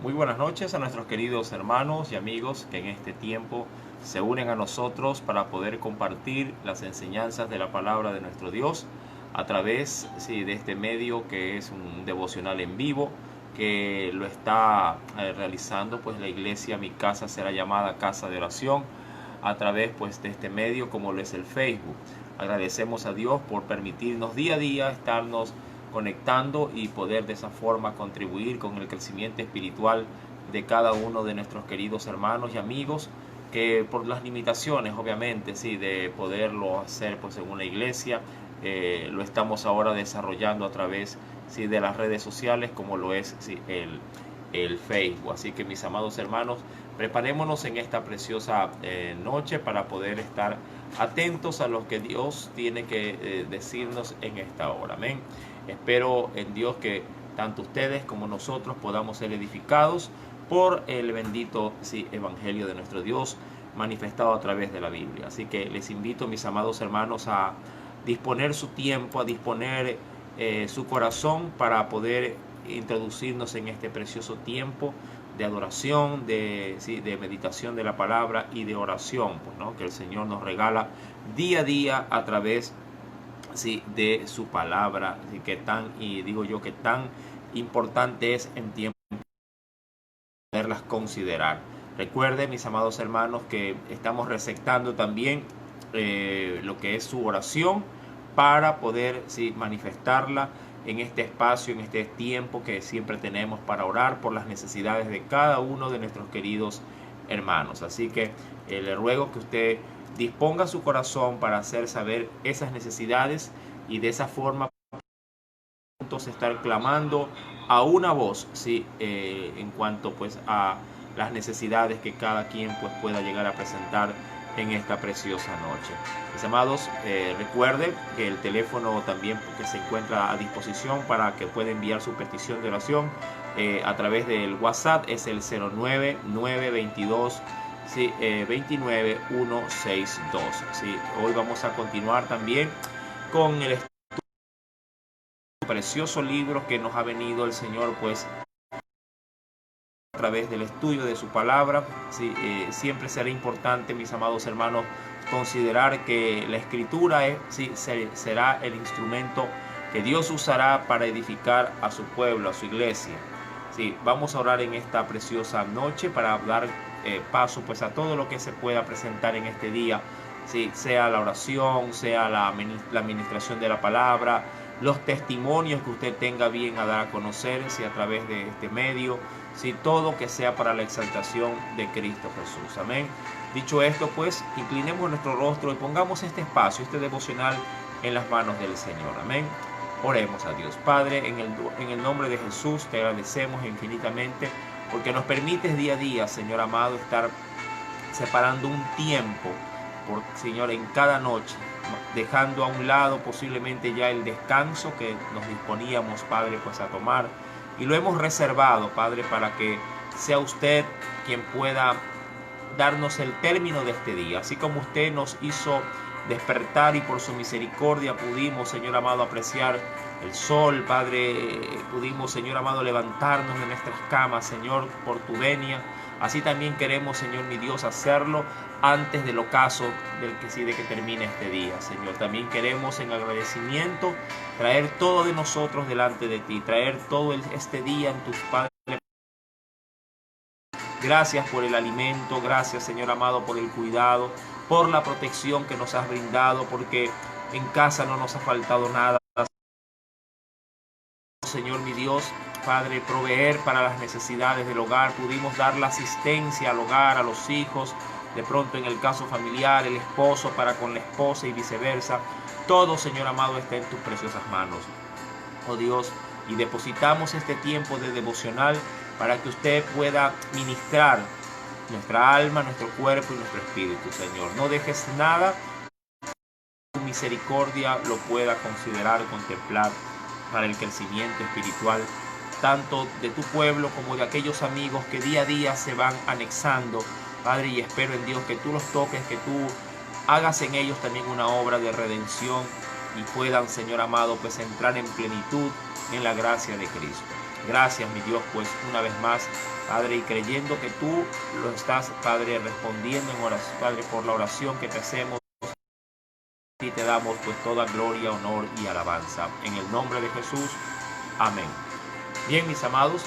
Muy buenas noches a nuestros queridos hermanos y amigos que en este tiempo se unen a nosotros para poder compartir las enseñanzas de la palabra de nuestro Dios a través de este medio que es un devocional en vivo que lo está realizando pues la iglesia Mi Casa Será Llamada Casa de Oración a través pues de este medio como lo es el Facebook. Agradecemos a Dios por permitirnos día a día estarnos conectando y poder de esa forma contribuir con el crecimiento espiritual de cada uno de nuestros queridos hermanos y amigos que por las limitaciones obviamente de poderlo hacer pues en una iglesia lo estamos ahora desarrollando a través de las redes sociales como lo es el Facebook. Así que mis amados hermanos, preparémonos en esta preciosa noche para poder estar atentos a lo que Dios tiene que decirnos en esta hora. Amén. Espero en Dios que tanto ustedes como nosotros podamos ser edificados por el bendito evangelio de nuestro Dios manifestado a través de la Biblia. Así que les invito, mis amados hermanos, a disponer su tiempo, a disponer su corazón para poder introducirnos en este precioso tiempo de adoración, de meditación de la palabra y de oración, pues, ¿no? Que el Señor nos regala día a día a través de su palabra, y digo yo que tan importante es en tiempo poderlas considerar. Recuerden, mis amados hermanos, que estamos receptando también lo que es su oración para poder manifestarla en este espacio, en este tiempo que siempre tenemos para orar por las necesidades de cada uno de nuestros queridos hermanos. Así que le ruego que usted disponga su corazón para hacer saber esas necesidades y de esa forma estar clamando a una voz en cuanto pues a las necesidades que cada quien pues pueda llegar a presentar en esta preciosa noche. Mis amados, recuerden que el teléfono también que se encuentra a disposición para que pueda enviar su petición de oración a través del WhatsApp es el 09922 29162. Hoy vamos a continuar también con el precioso libro que nos ha venido el Señor pues a través del estudio de su palabra. Siempre será importante, mis amados hermanos, considerar que la escritura será el instrumento que Dios usará para edificar a su pueblo, a su iglesia. Vamos a orar en esta preciosa noche para dar paso pues a todo lo que se pueda presentar en este día, sea la oración, sea la administración de la palabra, los testimonios que usted tenga bien a dar a conocer a través de este medio, todo que sea para la exaltación de Cristo Jesús. Amén. Dicho esto, pues inclinemos nuestro rostro y pongamos este espacio, este devocional en las manos del Señor. Amén. Oremos a Dios. Padre, en el nombre de Jesús te agradecemos infinitamente porque nos permites día a día, Señor amado, estar separando un tiempo, Señor, en cada noche, dejando a un lado posiblemente ya el descanso que nos disponíamos, Padre, pues a tomar, y lo hemos reservado, Padre, para que sea usted quien pueda darnos el término de este día, así como usted nos hizo despertar y por su misericordia pudimos, Señor amado, apreciar el sol, Padre, pudimos, Señor amado, levantarnos de nuestras camas, Señor, por tu venia. Así también queremos, Señor mi Dios, hacerlo antes del ocaso de que termine este día, Señor. También queremos en agradecimiento traer todo de nosotros delante de ti, traer todo este día en tus padres. Gracias por el alimento, gracias, Señor amado, por el cuidado, por la protección que nos has brindado, porque en casa no nos ha faltado nada. Señor mi Dios, Padre, proveer para las necesidades del hogar, pudimos dar la asistencia al hogar, a los hijos, de pronto en el caso familiar, el esposo para con la esposa y viceversa. Todo, Señor amado, está en tus preciosas manos, oh Dios, y depositamos este tiempo de devocional para que usted pueda ministrar nuestra alma, nuestro cuerpo y nuestro espíritu, Señor. No dejes nada, tu misericordia lo pueda considerar, contemplar para el crecimiento espiritual, tanto de tu pueblo como de aquellos amigos que día a día se van anexando, Padre, y espero en Dios que tú los toques, que tú hagas en ellos también una obra de redención y puedan, Señor amado, pues entrar en plenitud en la gracia de Cristo. Gracias, mi Dios, pues una vez más, Padre, y creyendo que tú lo estás, Padre, respondiendo en oración, Padre, por la oración que te hacemos, y te damos pues toda gloria, honor y alabanza. En el nombre de Jesús, amén. Bien, mis amados,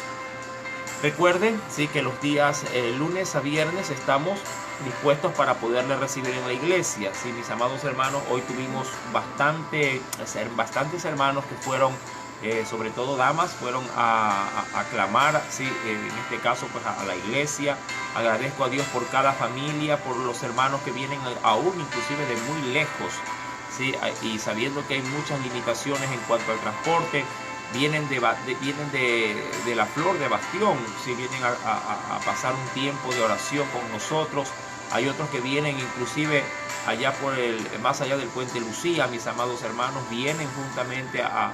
recuerden, sí, que los días lunes a viernes estamos dispuestos para poderle recibir en la iglesia. Sí, mis amados hermanos, hoy tuvimos bastantes hermanos que fueron, sobre todo damas, fueron a clamar, sí, en este caso pues a la iglesia. Agradezco a Dios por cada familia, por los hermanos que vienen aún inclusive de muy lejos, sí, y sabiendo que hay muchas limitaciones en cuanto al transporte. Vienen de la Flor de Bastión, si vienen a pasar un tiempo de oración con nosotros. Hay otros que vienen inclusive allá más allá del puente Lucía, mis amados hermanos, vienen juntamente a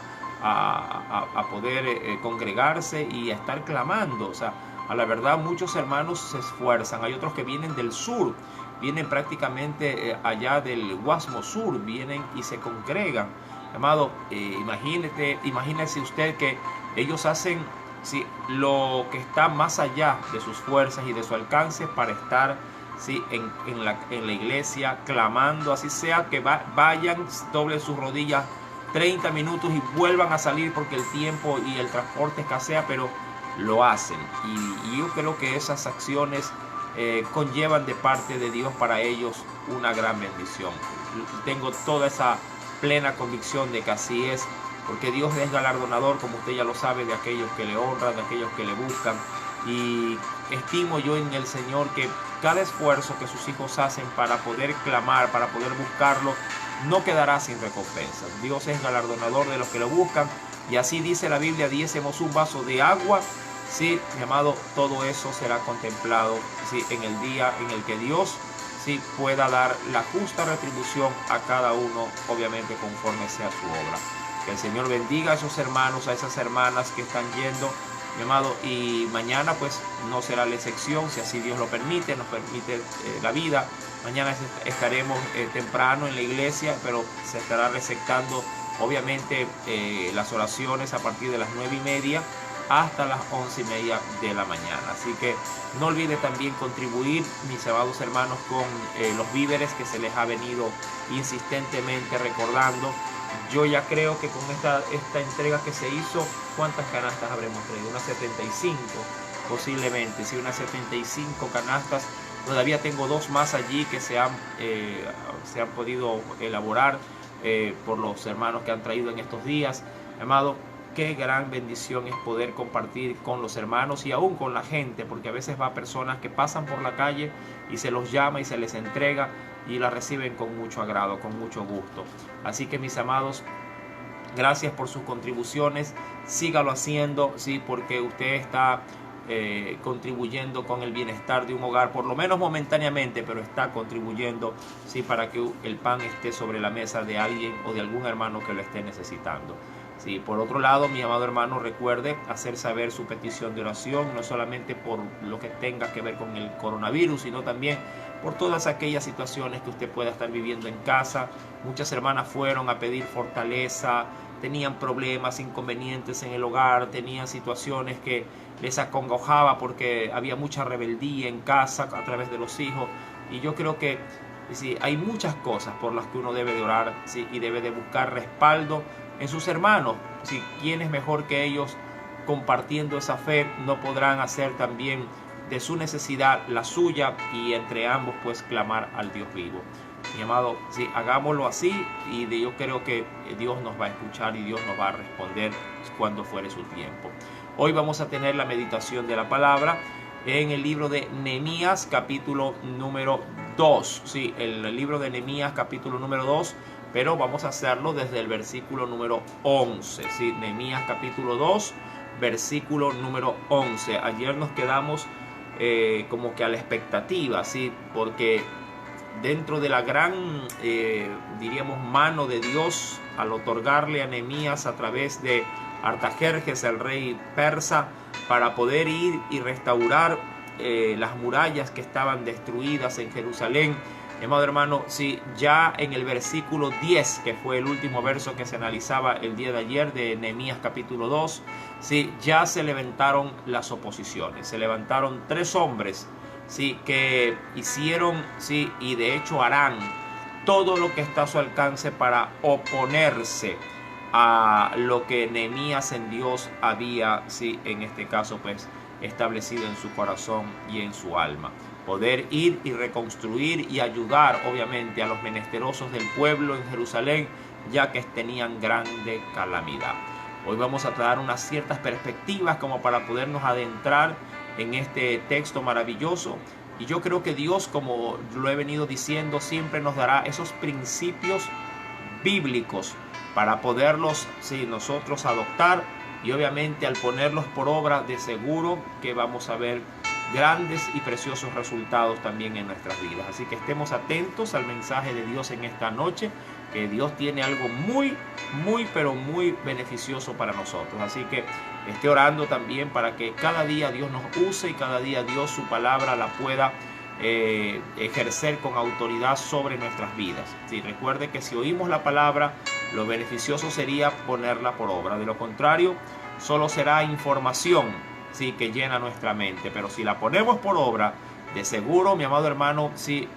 poder congregarse y a estar clamando. O sea, a la verdad muchos hermanos se esfuerzan. Hay otros que vienen del sur, vienen prácticamente allá del Guasmo Sur, vienen y se congregan. Amado, imagínese usted que ellos hacen, sí, lo que está más allá de sus fuerzas y de su alcance para estar, sí, en la iglesia clamando, así sea que vayan, doblen sus rodillas 30 minutos y vuelvan a salir porque el tiempo y el transporte escasea, pero lo hacen. Y yo creo que esas acciones conllevan de parte de Dios para ellos una gran bendición. Tengo toda esa plena convicción de que así es, porque Dios es galardonador, como usted ya lo sabe, de aquellos que le honran, de aquellos que le buscan. Y estimo yo en el Señor que cada esfuerzo que sus hijos hacen para poder clamar, para poder buscarlo, no quedará sin recompensa. Dios es galardonador de los que lo buscan, y así dice la Biblia: diésemos un vaso de agua, sí, mi amado, todo eso será contemplado, sí, en el día en el que Dios, sí, pueda dar la justa retribución a cada uno, obviamente conforme sea su obra. Que el Señor bendiga a esos hermanos, a esas hermanas que están yendo, mi amado, y mañana pues no será la excepción, si así Dios lo permite, nos permite la vida. Mañana estaremos temprano en la iglesia, pero se estará receptando obviamente las oraciones a partir de las 9:30 hasta las 11:30 de la mañana. Así que no olvide también contribuir, mis amados hermanos, con los víveres que se les ha venido insistentemente recordando. Yo ya creo que con esta entrega que se hizo, ¿cuántas canastas habremos traído? Unas 75 posiblemente, sí, unas 75 canastas. Todavía tengo 2 más allí que se han podido elaborar por los hermanos que han traído en estos días. Amado, qué gran bendición es poder compartir con los hermanos y aún con la gente, porque a veces va personas que pasan por la calle y se los llama y se les entrega y la reciben con mucho agrado, con mucho gusto. Así que, mis amados, gracias por sus contribuciones, sígalo haciendo, sí, porque usted está contribuyendo con el bienestar de un hogar, por lo menos momentáneamente, pero está contribuyendo, sí, para que el pan esté sobre la mesa de alguien o de algún hermano que lo esté necesitando. Sí, por otro lado, mi amado hermano, recuerde hacer saber su petición de oración, no solamente por lo que tenga que ver con el coronavirus, sino también por todas aquellas situaciones que usted pueda estar viviendo en casa. Muchas hermanas fueron a pedir fortaleza, tenían problemas, inconvenientes en el hogar, tenían situaciones que les acongojaba porque había mucha rebeldía en casa a través de los hijos. Y yo creo que sí, hay muchas cosas por las que uno debe de orar, sí, y debe de buscar respaldo en sus hermanos. Si quién es mejor que ellos compartiendo esa fe, no podrán hacer también de su necesidad la suya, y entre ambos pues clamar al Dios vivo. Mi amado, sí, hagámoslo así, y yo creo que Dios nos va a escuchar y Dios nos va a responder cuando fuere su tiempo. Hoy vamos a tener la meditación de la palabra en el libro de Nehemías, capítulo número 2. Sí, el libro de Nehemías, capítulo número 2, pero vamos a hacerlo desde el versículo número 11. Sí, Nehemías, capítulo 2, versículo número 11. Ayer nos quedamos como que a la expectativa, sí, porque dentro de la gran, diríamos, mano de Dios, al otorgarle a Nehemías a través de Artajerjes, el rey persa, para poder ir y restaurar las murallas que estaban destruidas en Jerusalén, Amado hermano, si ya en el versículo 10, que fue el último verso que se analizaba el día de ayer de Nehemías capítulo 2, sí, ya se levantaron las oposiciones. Se levantaron 3 hombres, sí, que hicieron, sí, y de hecho harán todo lo que está a su alcance para oponerse a lo que Nehemías en Dios había, sí, en este caso pues establecido en su corazón y en su alma. Poder ir y reconstruir y ayudar obviamente a los menesterosos del pueblo en Jerusalén, ya que tenían grande calamidad. Hoy vamos a dar unas ciertas perspectivas como para podernos adentrar en este texto maravilloso. Y yo creo que Dios, como lo he venido diciendo, siempre nos dará esos principios bíblicos para poderlos, sí, nosotros adoptar, y obviamente al ponerlos por obra, de seguro que vamos a ver grandes y preciosos resultados también en nuestras vidas. Así que estemos atentos al mensaje de Dios en esta noche, que Dios tiene algo muy, pero muy beneficioso para nosotros. Así que esté orando también para que cada día Dios nos use y cada día Dios su palabra la pueda ejercer con autoridad sobre nuestras vidas. Sí, recuerde que si oímos la palabra, lo beneficioso sería ponerla por obra. De lo contrario, solo será información, sí, que llena nuestra mente. Pero si la ponemos por obra, de seguro, mi amado hermano, sí,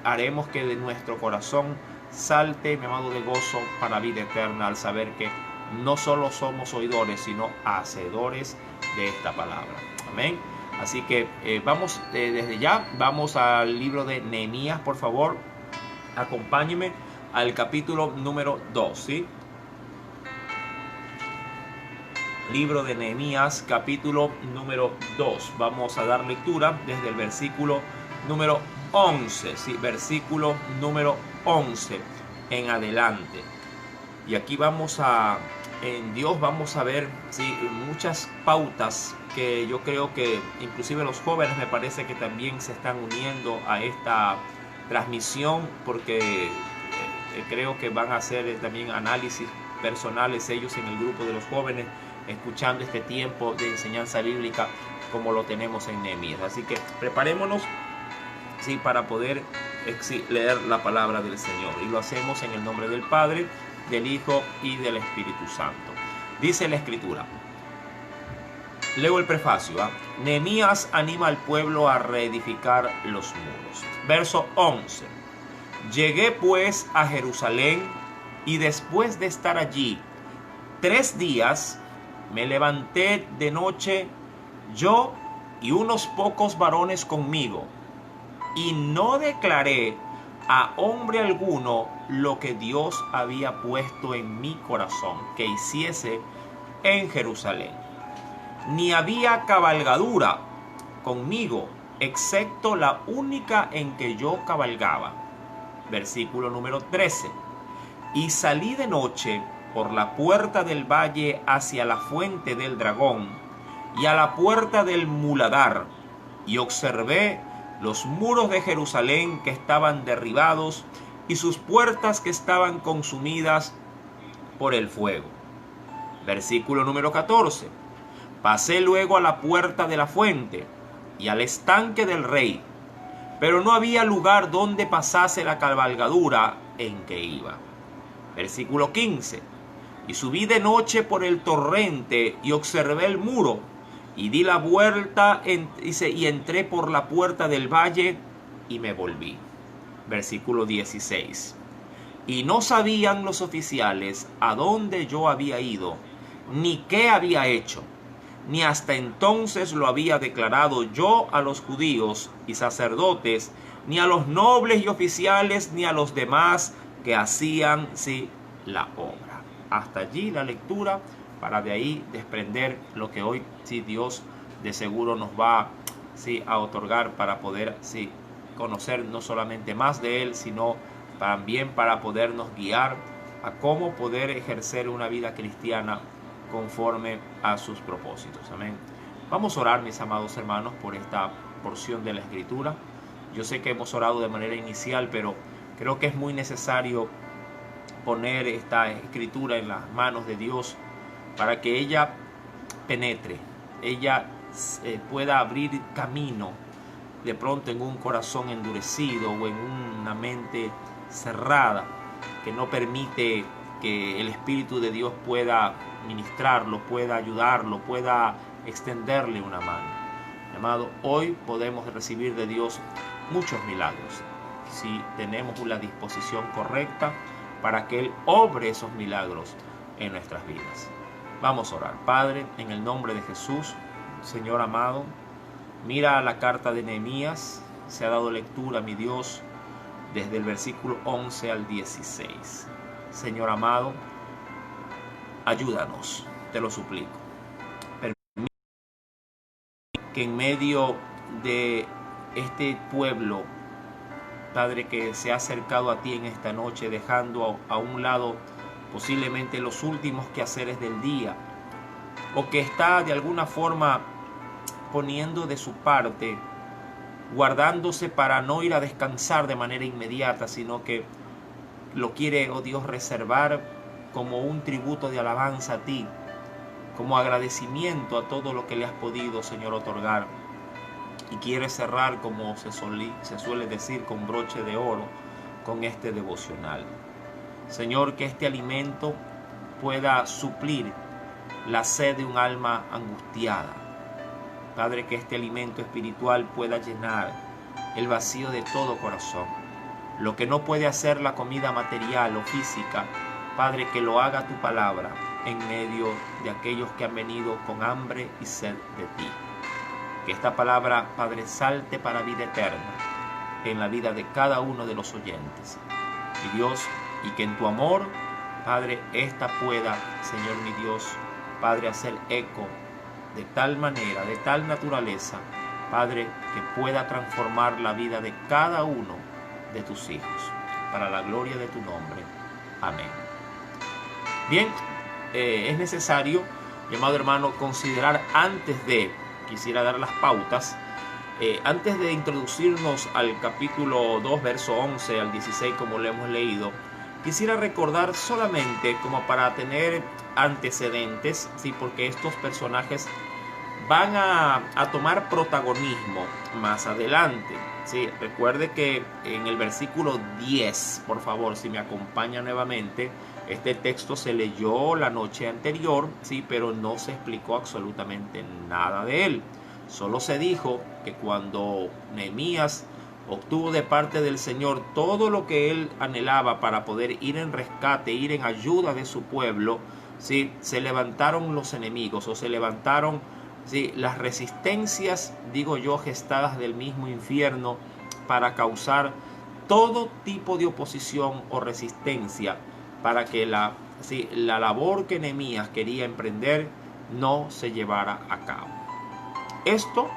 haremos que de nuestro corazón salte, mi amado, de gozo para vida eterna, al saber que no solo somos oidores, sino hacedores de esta palabra. Amén. Así que vamos desde ya, vamos al libro de Nehemías, por favor. Acompáñenme al capítulo número 2, ¿sí? Libro de Nehemías, capítulo número 2. Vamos a dar lectura desde el versículo número 11, ¿sí? Versículo número 11 en adelante. Y aquí vamos a, en Dios vamos a ver, ¿sí?, muchas pautas que yo creo que inclusive los jóvenes me parece que también se están uniendo a esta transmisión, porque creo que van a hacer también análisis personales ellos en el grupo de los jóvenes, escuchando este tiempo de enseñanza bíblica como lo tenemos en Nehemías. Así que preparémonos, sí, para poder leer la palabra del Señor, y lo hacemos en el nombre del Padre, del Hijo y del Espíritu Santo. Dice la Escritura, leo el prefacio, Nehemías anima al pueblo a reedificar los muros. Verso 11. Llegué pues a Jerusalén, y después de estar allí 3 días, me levanté de noche, yo y unos pocos varones conmigo, y no declaré a hombre alguno lo que Dios había puesto en mi corazón que hiciese en Jerusalén. Ni había cabalgadura conmigo, excepto la única en que yo cabalgaba. Versículo número 13. Y salí de noche por la puerta del valle hacia la fuente del dragón y a la puerta del muladar, y observé los muros de Jerusalén que estaban derribados y sus puertas que estaban consumidas por el fuego. Versículo número 14. Pasé luego a la puerta de la fuente y al estanque del rey, pero no había lugar donde pasase la cabalgadura en que iba. Versículo 15. Y subí de noche por el torrente y observé el muro, y di la vuelta y entré por la puerta del valle y me volví. Versículo 16. Y no sabían los oficiales a dónde yo había ido, ni qué había hecho, ni hasta entonces lo había declarado yo a los judíos y sacerdotes, ni a los nobles y oficiales, ni a los demás que hacían, sí, la obra. Hasta allí la lectura, para de ahí desprender lo que hoy, sí, Dios de seguro nos va, sí, a otorgar para poder, sí, conocer no solamente más de Él, sino también para podernos guiar a cómo poder ejercer una vida cristiana conforme a sus propósitos. Amén. Vamos a orar, mis amados hermanos, por esta porción de la Escritura. Yo sé que hemos orado de manera inicial, pero creo que es muy necesario poner esta Escritura en las manos de Dios para que ella penetre, ella pueda abrir camino de pronto en un corazón endurecido o en una mente cerrada que no permite que el Espíritu de Dios pueda ministrarlo, pueda ayudarlo, pueda extenderle una mano. Amado, hoy podemos recibir de Dios muchos milagros si tenemos la disposición correcta para que Él obre esos milagros en nuestras vidas. Vamos a orar. Padre, en el nombre de Jesús, Señor amado, mira la carta de Nehemías. Se ha dado lectura, mi Dios, desde el versículo 11 al 16. Señor amado, ayúdanos, te lo suplico. Permite que en medio de este pueblo, Padre, que se ha acercado a ti en esta noche, dejando a un lado posiblemente los últimos quehaceres del día, o que está de alguna forma poniendo de su parte, guardándose para no ir a descansar de manera inmediata, sino que lo quiere, oh Dios, reservar como un tributo de alabanza a ti, como agradecimiento a todo lo que le has podido, Señor, otorgar. Y quiere cerrar, como se suele decir, con broche de oro, con este devocional. Señor, que este alimento pueda suplir la sed de un alma angustiada. Padre, que este alimento espiritual pueda llenar el vacío de todo corazón. Lo que no puede hacer la comida material o física, Padre, que lo haga tu palabra en medio de aquellos que han venido con hambre y sed de ti. Que esta palabra, Padre, salte para vida eterna en la vida de cada uno de los oyentes. Y Dios, y que en tu amor, Padre, esta pueda, Señor mi Dios, Padre, hacer eco de tal manera, de tal naturaleza, Padre, que pueda transformar la vida de cada uno de tus hijos, para la gloria de tu nombre. Amén. Bien, es necesario, mi amado hermano, considerar quisiera dar las pautas, antes de introducirnos al capítulo 2, verso 11 al 16, como lo hemos leído, quisiera recordar solamente como para tener antecedentes, ¿sí? Porque estos personajes van a tomar protagonismo más adelante. ¿Sí? Recuerde que en el versículo 10, por favor, si me acompaña nuevamente, este texto se leyó la noche anterior, ¿sí? Pero no se explicó absolutamente nada de él. Solo se dijo que cuando Nehemías obtuvo de parte del Señor todo lo que él anhelaba para poder ir en rescate, ir en ayuda de su pueblo, ¿sí? Se levantaron los enemigos, o se levantaron, ¿sí?, las resistencias, digo yo, gestadas del mismo infierno para causar todo tipo de oposición o resistencia para que la labor que Nehemías quería emprender no se llevara a cabo. Esto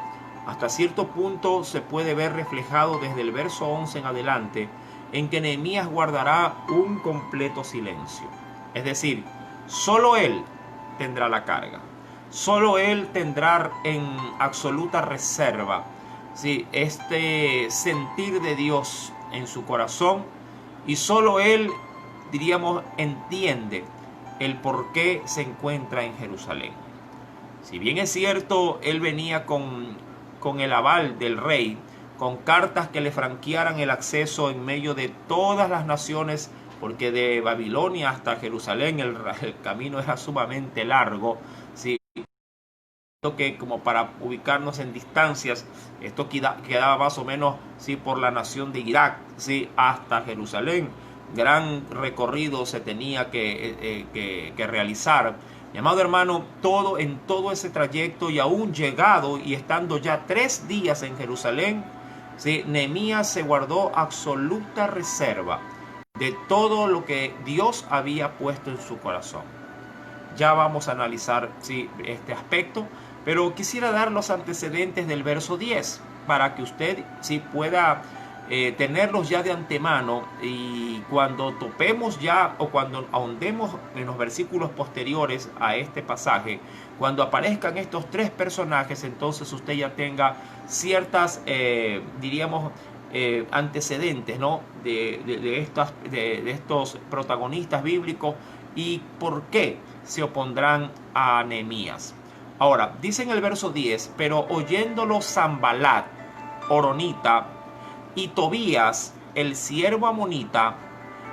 hasta cierto punto se puede ver reflejado desde el verso 11 en adelante, en que Nehemías guardará un completo silencio. Es decir, solo él tendrá la carga. Solo él tendrá en absoluta reserva, ¿sí?, este sentir de Dios en su corazón, y solo él, diríamos, entiende el por qué se encuentra en Jerusalén. Si bien es cierto, él venía con el aval del rey, con cartas que le franquearan el acceso en medio de todas las naciones, porque de Babilonia hasta Jerusalén el camino era sumamente largo, ¿sí?, que como para ubicarnos en distancias, esto quedaba más o menos, ¿sí?, por la nación de Irak, ¿sí?, hasta Jerusalén. Gran recorrido se tenía que realizar. Mi amado hermano, en todo ese trayecto, y aún llegado y estando ya 3 días en Jerusalén, ¿sí?, Nehemías se guardó absoluta reserva de todo lo que Dios había puesto en su corazón. Ya vamos a analizar, ¿sí?, este aspecto, pero quisiera dar los antecedentes del verso 10 para que usted, ¿sí?, pueda tenerlos ya de antemano, y cuando topemos ya, o cuando ahondemos en los versículos posteriores a este pasaje, cuando aparezcan estos 3 personajes, entonces usted ya tenga ciertas, diríamos, antecedentes, ¿no?, de estos protagonistas bíblicos y por qué se opondrán a Nehemías. Ahora, dice en el verso 10, pero oyéndolo Sanbalat, horonita y Tobías, el siervo amonita,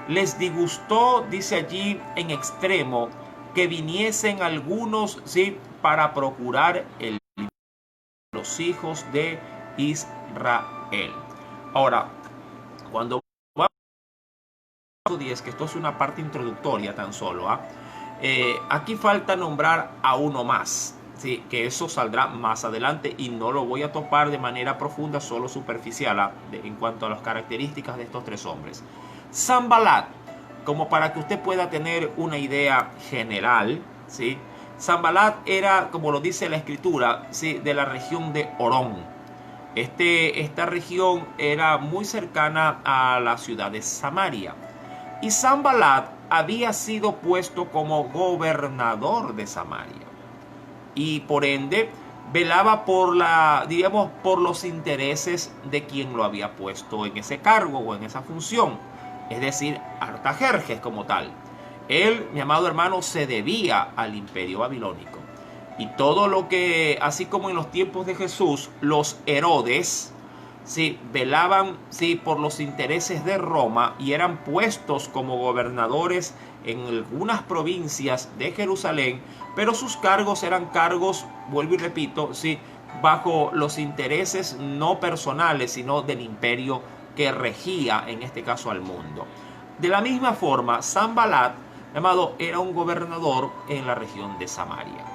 les disgustó, dice allí, en extremo, que viniesen algunos, ¿sí?, para procurar el bien de los hijos de Israel. Ahora, cuando vamos a 10, que esto es una parte introductoria tan solo, aquí falta nombrar a uno más, ¿sí?, que eso saldrá más adelante y no lo voy a topar de manera profunda, solo superficial en cuanto a las características de estos tres hombres. Sanbalat, como para que usted pueda tener una idea general, ¿sí? Sanbalat era, como lo dice la escritura, ¿sí?, de la región de Orón. Esta región era muy cercana a la ciudad de Samaria. Y Sanbalat había sido puesto como gobernador de Samaria. Y por ende velaba por por los intereses de quien lo había puesto en ese cargo o en esa función. Es decir, Artajerjes como tal. Él, mi amado hermano, se debía al imperio babilónico. Y todo lo que, así como en los tiempos de Jesús, los Herodes, sí, velaban, sí, por los intereses de Roma y eran puestos como gobernadores en algunas provincias de Jerusalén, pero sus cargos eran cargos, vuelvo y repito, sí, bajo los intereses no personales, sino del imperio que regía, en este caso, al mundo. De la misma forma, Sanbalat, llamado, era un gobernador en la región de Samaria.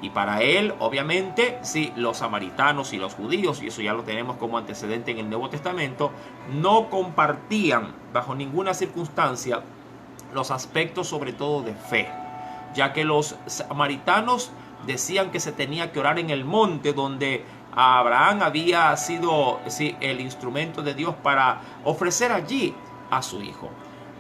Y para él, obviamente, sí, los samaritanos y los judíos, y eso ya lo tenemos como antecedente en el Nuevo Testamento, no compartían bajo ninguna circunstancia los aspectos sobre todo de fe, ya que los samaritanos decían que se tenía que orar en el monte donde Abraham había sido, sí, el instrumento de Dios para ofrecer allí a su hijo.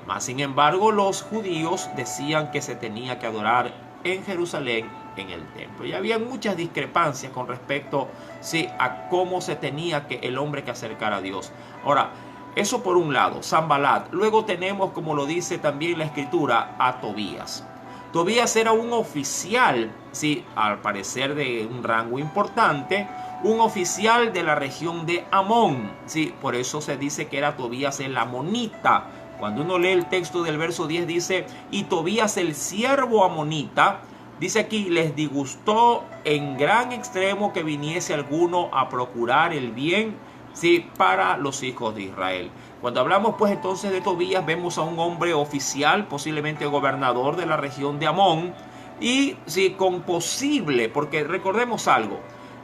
Mas, sin embargo, los judíos decían que se tenía que adorar en Jerusalén, en el templo. Y había muchas discrepancias con respecto, sí, a cómo se tenía que el hombre que acercar a Dios. Ahora, eso por un lado, Sanbalat. Luego tenemos, como lo dice también la escritura, a Tobías. Tobías era un oficial, sí, al parecer de un rango importante, un oficial de la región de Amón, sí, por eso se dice que era Tobías el amonita. Cuando uno lee el texto del verso 10 dice, y Tobías el siervo amonita, dice aquí, les disgustó en gran extremo que viniese alguno a procurar el bien, sí, para los hijos de Israel. Cuando hablamos pues entonces de Tobías, vemos a un hombre oficial, posiblemente gobernador de la región de Amón, y sí, con posible, porque recordemos algo,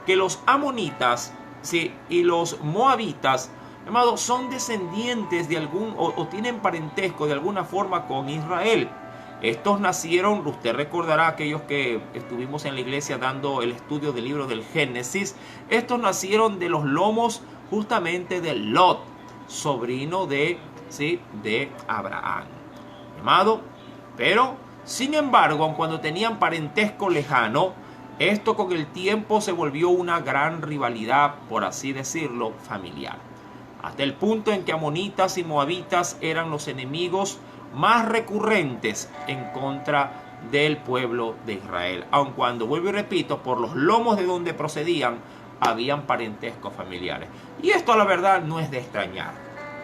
que los amonitas, sí, y los moabitas, amados, son descendientes de algún, o tienen parentesco de alguna forma con Israel. Estos nacieron, usted recordará, aquellos que estuvimos en la iglesia dando el estudio del libro del Génesis, estos nacieron de los lomos justamente de Lot, sobrino de, ¿sí?, de Abraham. Amado, pero sin embargo, cuando tenían parentesco lejano, esto con el tiempo se volvió una gran rivalidad, por así decirlo, familiar. Hasta el punto en que amonitas y moabitas eran los enemigos más recurrentes en contra del pueblo de Israel. Aun cuando, vuelvo y repito, por los lomos de donde procedían, habían parentescos familiares. Y esto, a la verdad, no es de extrañar.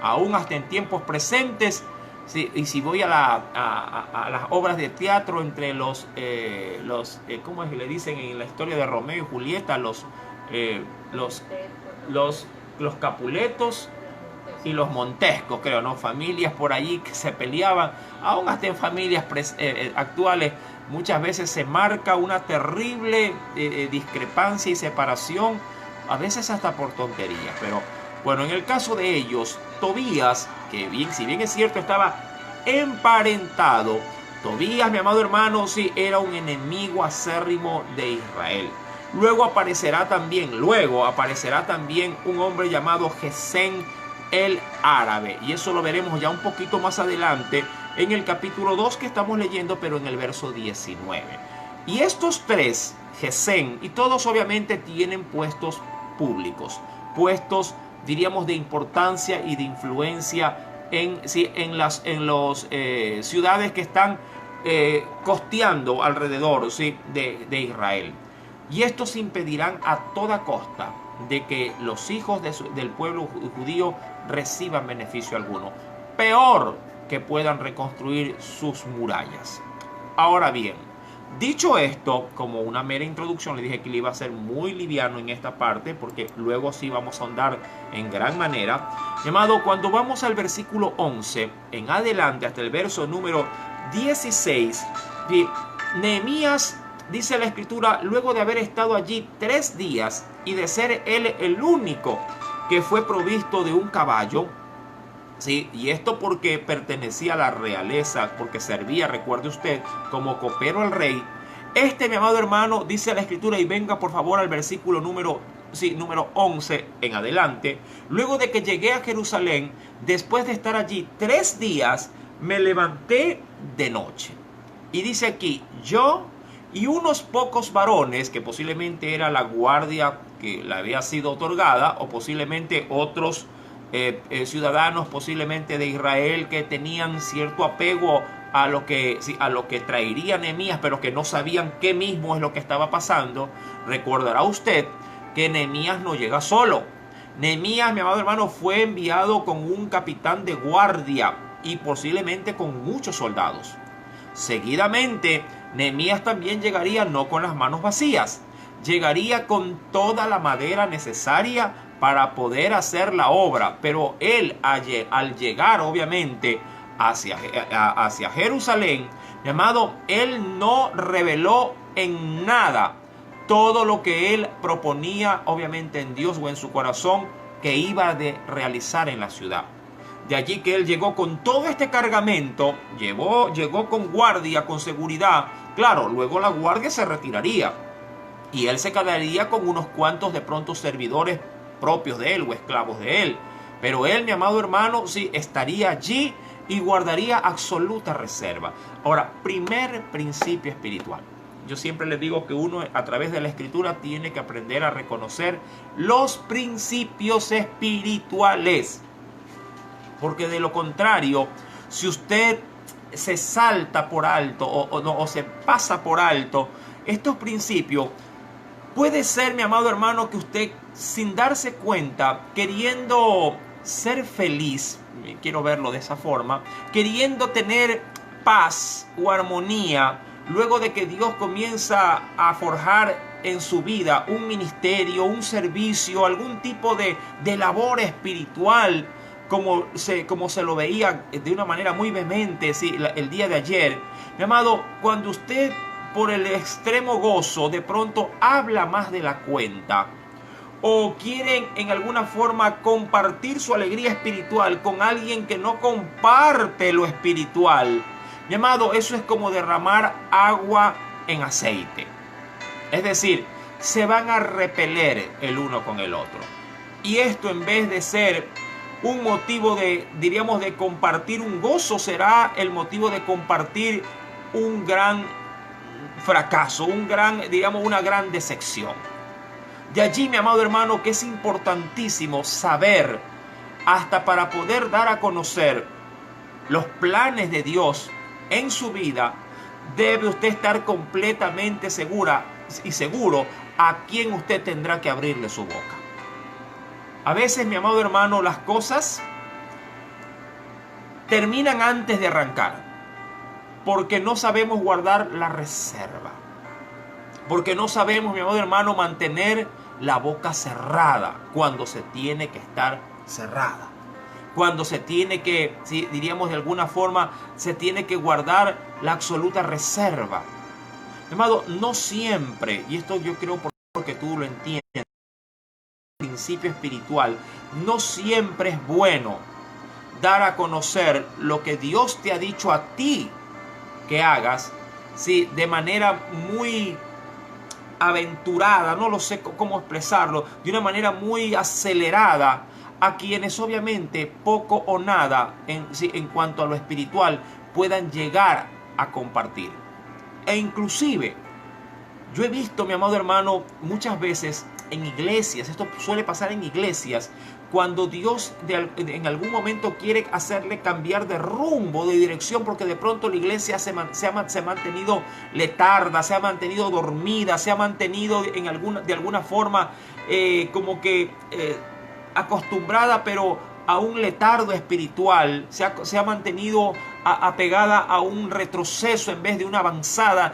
Aún hasta en tiempos presentes, sí, y si voy a las obras de teatro entre ¿cómo es que le dicen en la historia de Romeo y Julieta? Los Capuletos y los Montescos, creo, ¿no? Familias por allí que se peleaban. Aún hasta en familias actuales muchas veces se marca una terrible discrepancia y separación, a veces hasta por tonterías. Pero bueno, en el caso de ellos, Tobías, que bien, si bien es cierto estaba emparentado, Tobías, mi amado hermano, sí, era un enemigo acérrimo de Israel. Luego aparecerá también un hombre llamado Gesén el árabe, y eso lo veremos ya un poquito más adelante en el capítulo 2 que estamos leyendo, pero en el verso 19. Y estos tres, Gesén, y todos obviamente tienen puestos públicos, puestos, diríamos, de importancia y de influencia en las ciudades que están costeando alrededor, ¿sí?, de Israel. Y estos impedirán a toda costa de que los hijos del pueblo judío reciban beneficio alguno. Peor, que puedan reconstruir sus murallas. Ahora bien, dicho esto, como una mera introducción, le dije que le iba a ser muy liviano en esta parte, porque luego sí vamos a ahondar en gran manera. Llamado, cuando vamos al versículo 11, en adelante hasta el verso número 16, Nehemías, dice la escritura, luego de haber estado allí 3 días y de ser él el único que fue provisto de un caballo, ¿sí? Y esto porque pertenecía a la realeza, porque servía, recuerde usted, como copero al rey. Mi amado hermano, dice la escritura, y venga por favor al versículo número 11 en adelante. Luego de que llegué a Jerusalén, después de estar allí 3 días, me levanté de noche. Y dice aquí, yo y unos pocos varones, que posiblemente era la guardia que le había sido otorgada, o posiblemente otros ciudadanos posiblemente de Israel que tenían cierto apego a lo que traería Nehemías, pero que no sabían qué mismo es lo que estaba pasando. Recordará usted que Nehemías no llega solo. Nehemías, mi amado hermano, fue enviado con un capitán de guardia y posiblemente con muchos soldados. Seguidamente, Nehemías también llegaría no con las manos vacías, llegaría con toda la madera necesaria para poder hacer la obra. Pero él, al llegar obviamente hacia Jerusalén, mi amado, él no reveló en nada todo lo que él proponía obviamente en Dios o en su corazón que iba a realizar en la ciudad. De allí que él llegó con todo este cargamento, llegó con guardia, con seguridad. Claro, luego la guardia se retiraría y él se quedaría con unos cuantos de pronto servidores propios de él o esclavos de él. Pero él, mi amado hermano, sí estaría allí y guardaría absoluta reserva. Ahora, primer principio espiritual. Yo siempre les digo que uno a través de la escritura tiene que aprender a reconocer los principios espirituales. Porque de lo contrario, si usted se salta por alto o se pasa por alto estos principios, puede ser, mi amado hermano, que usted, sin darse cuenta, queriendo ser feliz, quiero verlo de esa forma, queriendo tener paz o armonía, luego de que Dios comienza a forjar en su vida un ministerio, un servicio, algún tipo de labor espiritual, como se lo veía de una manera muy vehemente, ¿sí?, el día de ayer. Mi amado, cuando usted por el extremo gozo de pronto habla más de la cuenta, o quieren en alguna forma compartir su alegría espiritual con alguien que no comparte lo espiritual, mi amado, eso es como derramar agua en aceite. Es decir, se van a repeler el uno con el otro. Y esto, en vez de ser un motivo de, diríamos, de compartir un gozo, será el motivo de compartir un gran fracaso, una gran decepción. De allí, mi amado hermano, que es importantísimo saber, hasta para poder dar a conocer los planes de Dios en su vida, debe usted estar completamente segura y seguro a quién usted tendrá que abrirle su boca. A veces, mi amado hermano, las cosas terminan antes de arrancar, porque no sabemos guardar la reserva, porque no sabemos, mi amado hermano, mantener la boca cerrada cuando se tiene que estar cerrada, cuando se tiene que, si diríamos de alguna forma, se tiene que guardar la absoluta reserva. Mi amado, no siempre, y esto yo creo porque tú lo entiendes, principio espiritual, no siempre es bueno dar a conocer lo que Dios te ha dicho a ti que hagas, ¿sí?, de manera muy aventurada, no lo sé cómo expresarlo, de una manera muy acelerada a quienes obviamente poco o nada en cuanto a lo espiritual puedan llegar a compartir. E inclusive yo he visto, mi amado hermano, muchas veces en iglesias, esto suele pasar en iglesias, cuando Dios en algún momento quiere hacerle cambiar de rumbo, de dirección, porque de pronto la iglesia se ha mantenido letarda, se ha mantenido dormida, se ha mantenido de alguna forma acostumbrada, pero a un letardo espiritual, se ha mantenido apegada a un retroceso en vez de una avanzada.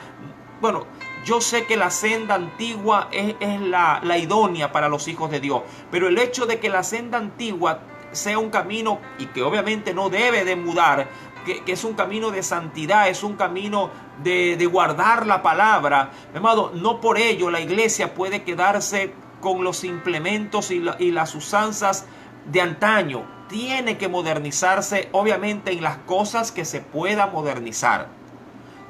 Bueno, yo sé que la senda antigua es la idónea para los hijos de Dios, pero el hecho de que la senda antigua sea un camino, y que obviamente no debe de mudar, que es un camino de santidad, es un camino de guardar la palabra, mi amado, no por ello la iglesia puede quedarse con los implementos y las usanzas de antaño. Tiene que modernizarse, obviamente, en las cosas que se pueda modernizar.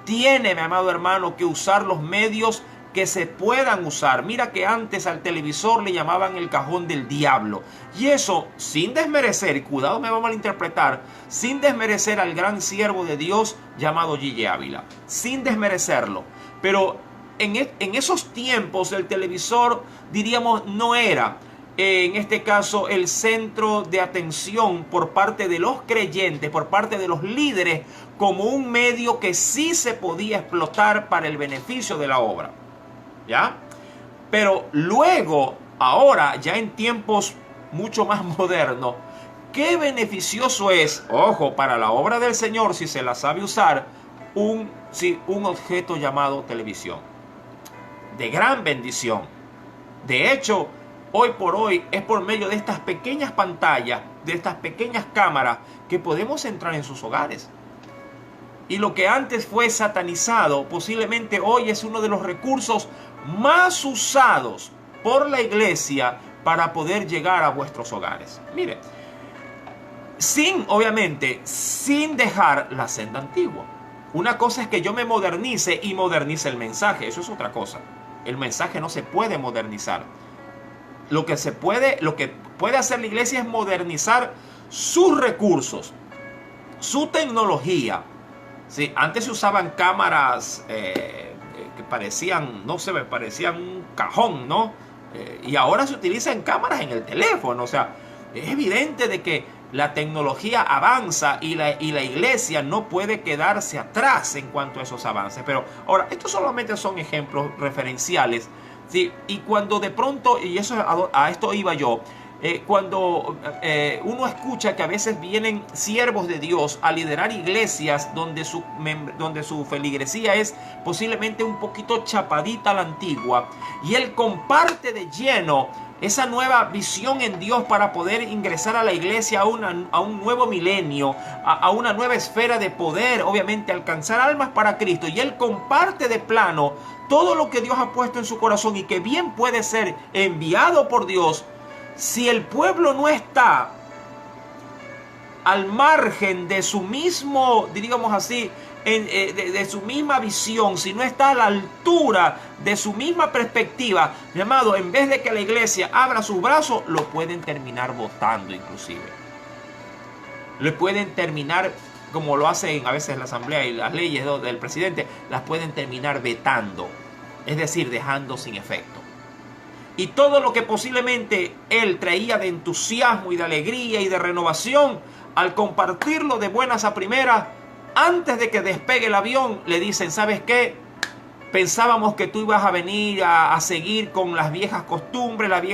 Tiene, mi amado hermano, que usar los medios que se puedan usar. Mira que antes al televisor le llamaban el cajón del diablo. Y eso, sin desmerecer, y cuidado me va a malinterpretar, sin desmerecer al gran siervo de Dios llamado Gille Ávila. Sin desmerecerlo. Pero en esos tiempos el televisor, diríamos, no era, en este caso, el centro de atención por parte de los creyentes, por parte de los líderes, como un medio que sí se podía explotar para el beneficio de la obra. ¿Ya? Pero luego, ahora, ya en tiempos mucho más modernos, qué beneficioso es, ojo, para la obra del Señor, si se la sabe usar, un objeto llamado televisión. De gran bendición. De hecho, hoy por hoy es por medio de estas pequeñas pantallas, de estas pequeñas cámaras, que podemos entrar en sus hogares. Y lo que antes fue satanizado, posiblemente hoy es uno de los recursos más usados por la iglesia para poder llegar a vuestros hogares. Mire, obviamente, sin dejar la senda antigua. Una cosa es que yo me modernice y modernice el mensaje. Eso es otra cosa. El mensaje no se puede modernizar. Lo que puede hacer la iglesia es modernizar sus recursos, su tecnología. Sí, antes se usaban cámaras que parecían un cajón, ¿no? Y ahora se utilizan cámaras en el teléfono. O sea, es evidente de que la tecnología avanza y la iglesia no puede quedarse atrás en cuanto a esos avances. Pero ahora, estos solamente son ejemplos referenciales. Sí, y cuando de pronto, y a esto iba yo, cuando uno escucha que a veces vienen siervos de Dios a liderar iglesias donde su feligresía es posiblemente un poquito chapadita a la antigua, y él comparte de lleno esa nueva visión en Dios para poder ingresar a la iglesia a un nuevo milenio, a una nueva esfera de poder, obviamente alcanzar almas para Cristo, y él comparte de plano todo lo que Dios ha puesto en su corazón y que bien puede ser enviado por Dios. Si el pueblo no está al margen de su mismo, diríamos así, de su misma visión, si no está a la altura de su misma perspectiva, mi amado, en vez de que la iglesia abra sus brazos, lo pueden terminar votando inclusive. Lo pueden terminar, como lo hacen a veces la asamblea y las leyes del presidente, las pueden terminar vetando, es decir, dejando sin efecto. Y todo lo que posiblemente él traía de entusiasmo y de alegría y de renovación, al compartirlo de buenas a primeras, antes de que despegue el avión, le dicen, ¿sabes qué? Pensábamos que tú ibas a venir a seguir con las viejas costumbres, las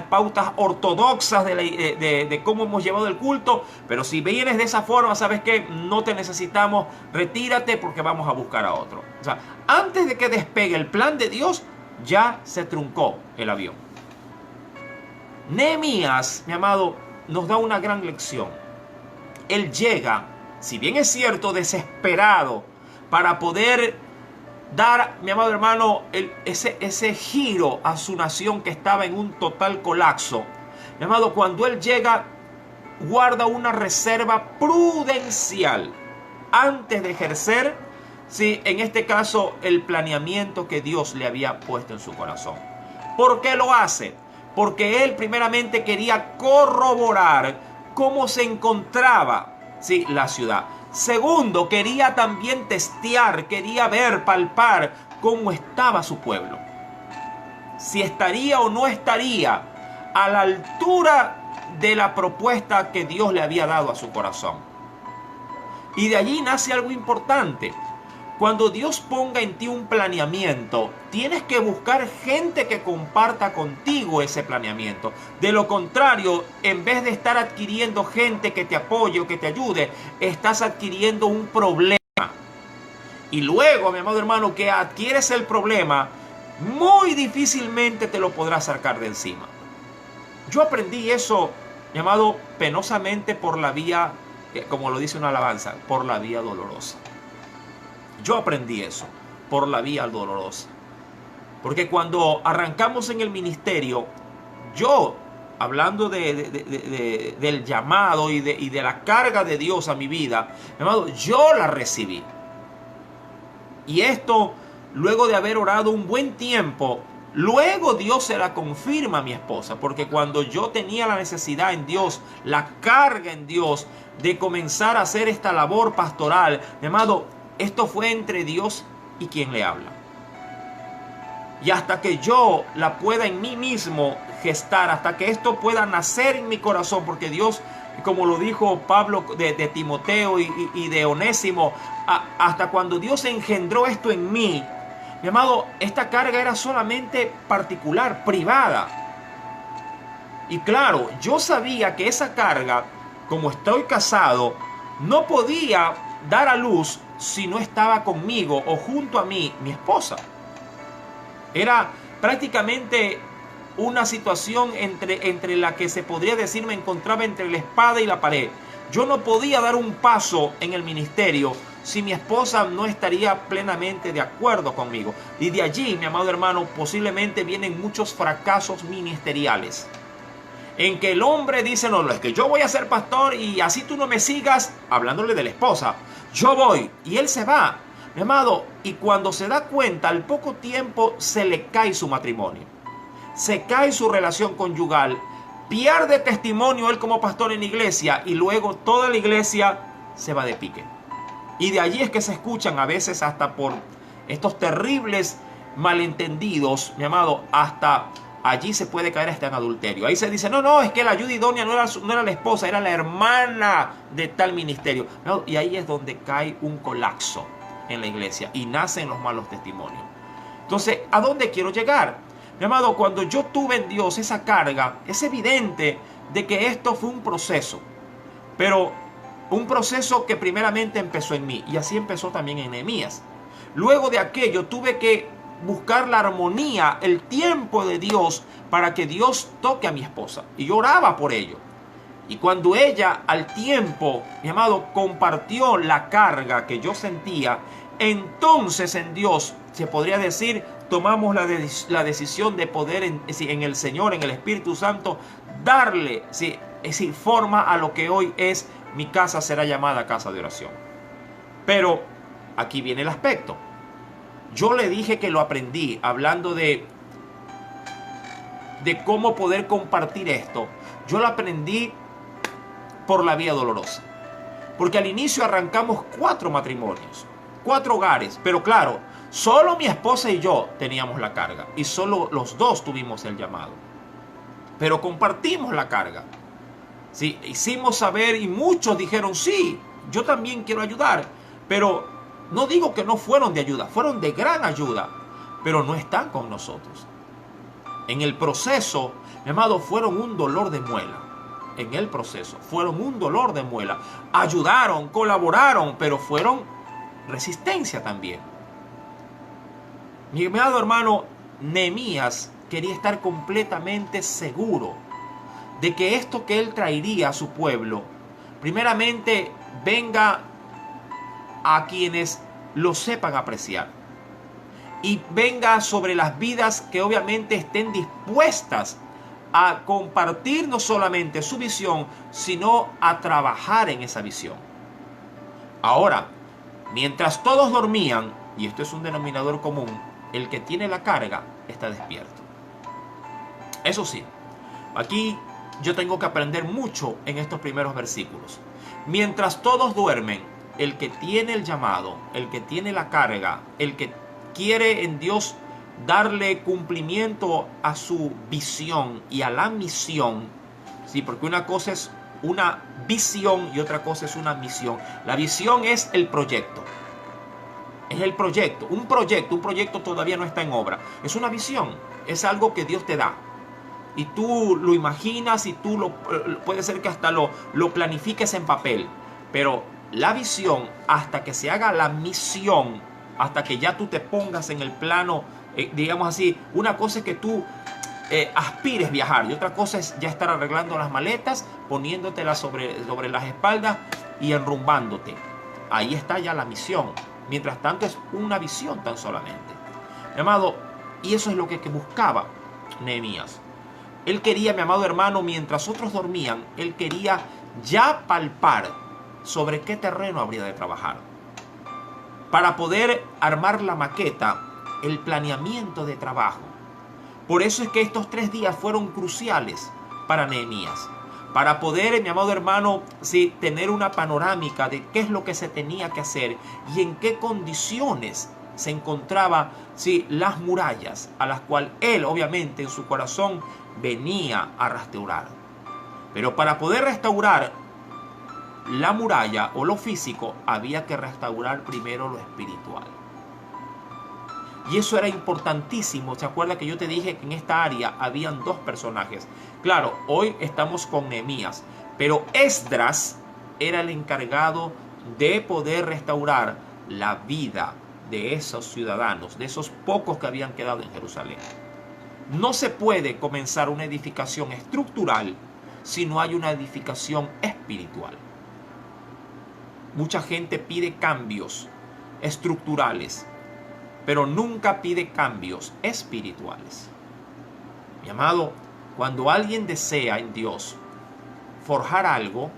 pautas ortodoxas de cómo hemos llevado el culto, pero si vienes de esa forma, ¿sabes qué? No te necesitamos, retírate porque vamos a buscar a otro. O sea, antes de que despegue el plan de Dios, ya se truncó el avión. Nehemías, mi amado, nos da una gran lección. Él llega, si bien es cierto, desesperado, para poder dar, mi amado hermano, ese giro a su nación que estaba en un total colapso. Mi amado, cuando él llega, guarda una reserva prudencial antes de ejercer, sí, en este caso, el planeamiento que Dios le había puesto en su corazón. ¿Por qué lo hace? Porque él primeramente quería corroborar cómo se encontraba, sí, la ciudad. Segundo, quería también testear, quería ver, palpar cómo estaba su pueblo. si estaría o no estaría a la altura de la propuesta que Dios le había dado a su corazón. Y de allí nace algo importante. Cuando Dios ponga en ti un planeamiento, tienes que buscar gente que comparta contigo ese planeamiento. De lo contrario, en vez de estar adquiriendo gente que te apoye o que te ayude, estás adquiriendo un problema. Y luego, mi amado hermano, que adquieres el problema, muy difícilmente te lo podrás sacar de encima. Yo aprendí eso, mi amado, penosamente por la vía, como lo dice una alabanza, por la vía dolorosa. Yo aprendí eso por la vía dolorosa. Porque cuando arrancamos en el ministerio, yo, hablando del llamado y de la carga de Dios a mi vida, mi amado, yo la recibí. Y esto, luego de haber orado un buen tiempo, luego Dios se la confirma a mi esposa. Porque cuando yo tenía la necesidad en Dios, la carga en Dios de comenzar a hacer esta labor pastoral, mi amado, esto fue entre Dios y quien le habla. Y hasta que yo la pueda en mí mismo gestar, hasta que esto pueda nacer en mi corazón, porque Dios, como lo dijo Pablo de Timoteo y de Onésimo, hasta cuando Dios engendró esto en mí, mi amado, esta carga era solamente particular, privada. Y claro, yo sabía que esa carga, como estoy casado, no podía dar a luz si no estaba conmigo o junto a mí mi esposa. Era prácticamente una situación entre la que se podría decir me encontraba entre la espada y la pared. Yo no podía dar un paso en el ministerio si mi esposa no estaría plenamente de acuerdo conmigo. Y de allí, mi amado hermano, posiblemente vienen muchos fracasos ministeriales. En que el hombre dice, no, es que yo voy a ser pastor y así tú no me sigas, hablándole de la esposa. Yo voy y él se va, mi amado, y cuando se da cuenta, al poco tiempo se le cae su matrimonio. Se cae su relación conyugal, pierde testimonio él como pastor en la iglesia y luego toda la iglesia se va de pique. Y de allí es que se escuchan a veces hasta por estos terribles malentendidos, mi amado, hasta allí se puede caer hasta en adulterio. Ahí se dice, no, es que la ayuda idónea no era la esposa, era la hermana de tal ministerio. No, y ahí es donde cae un colapso en la iglesia y nacen los malos testimonios. Entonces, ¿a dónde quiero llegar? Mi amado, cuando yo tuve en Dios esa carga, es evidente de que esto fue un proceso. Pero un proceso que primeramente empezó en mí y así empezó también en Nehemías. Luego de aquello tuve que buscar la armonía, el tiempo de Dios para que Dios toque a mi esposa. Y yo oraba por ello. Y cuando ella al tiempo, mi amado, compartió la carga que yo sentía, entonces en Dios, se podría decir, tomamos la decisión de poder en el Señor, en el Espíritu Santo, darle forma a lo que hoy es mi casa será llamada casa de oración. Pero aquí viene el aspecto. Yo le dije que lo aprendí hablando de cómo poder compartir esto. Yo lo aprendí por la vía dolorosa. Porque al inicio arrancamos 4 matrimonios, 4 hogares. Pero claro, solo mi esposa y yo teníamos la carga. Y solo los 2 tuvimos el llamado. Pero compartimos la carga. Sí, hicimos saber y muchos dijeron, sí, yo también quiero ayudar. Pero no digo que no fueron de ayuda, fueron de gran ayuda, pero no están con nosotros. En el proceso, mi amado, fueron un dolor de muela. En el proceso, fueron un dolor de muela. Ayudaron, colaboraron, pero fueron resistencia también. Mi amado hermano, Nehemías quería estar completamente seguro de que esto que él traería a su pueblo, primeramente venga a quienes lo sepan apreciar y venga sobre las vidas que obviamente estén dispuestas a compartir no solamente su visión, sino a trabajar en esa visión. Ahora, mientras todos dormían, y esto es un denominador común, el que tiene la carga está despierto. Eso sí, aquí yo tengo que aprender mucho en estos primeros versículos. Mientras todos duermen, el que tiene el llamado, el que tiene la carga, el que quiere en Dios darle cumplimiento a su visión y a la misión, ¿sí? Porque una cosa es una visión y otra cosa es una misión. La visión es el proyecto. Es el proyecto. Un proyecto todavía no está en obra. Es una visión. Es algo que Dios te da. Y tú lo imaginas y tú puede ser que hasta lo planifiques en papel. Pero la visión, hasta que se haga la misión, hasta que ya tú te pongas en el plano, digamos así, una cosa es que tú aspires viajar y otra cosa es ya estar arreglando las maletas, poniéndotelas sobre las espaldas y enrumbándote. Ahí está ya la misión. Mientras tanto es una visión tan solamente. Mi amado, y eso es lo que buscaba Nehemías. Él quería, mi amado hermano, mientras otros dormían, él quería ya palpar sobre qué terreno habría de trabajar. Para poder armar la maqueta, el planeamiento de trabajo. Por eso es que estos 3 días fueron cruciales para Nehemías. Para poder, mi amado hermano, sí, tener una panorámica de qué es lo que se tenía que hacer y en qué condiciones se encontraban, sí, las murallas a las cuales él, obviamente, en su corazón venía a restaurar. Pero para poder restaurar la muralla o lo físico, había que restaurar primero lo espiritual. Y eso era importantísimo. ¿Se acuerda que yo te dije que en esta área habían 2 personajes? Claro, hoy estamos con Nehemías, pero Esdras era el encargado de poder restaurar la vida de esos ciudadanos, de esos pocos que habían quedado en Jerusalén. No se puede comenzar una edificación estructural si no hay una edificación espiritual. Mucha gente pide cambios estructurales, pero nunca pide cambios espirituales. Mi amado, cuando alguien desea en Dios forjar algo,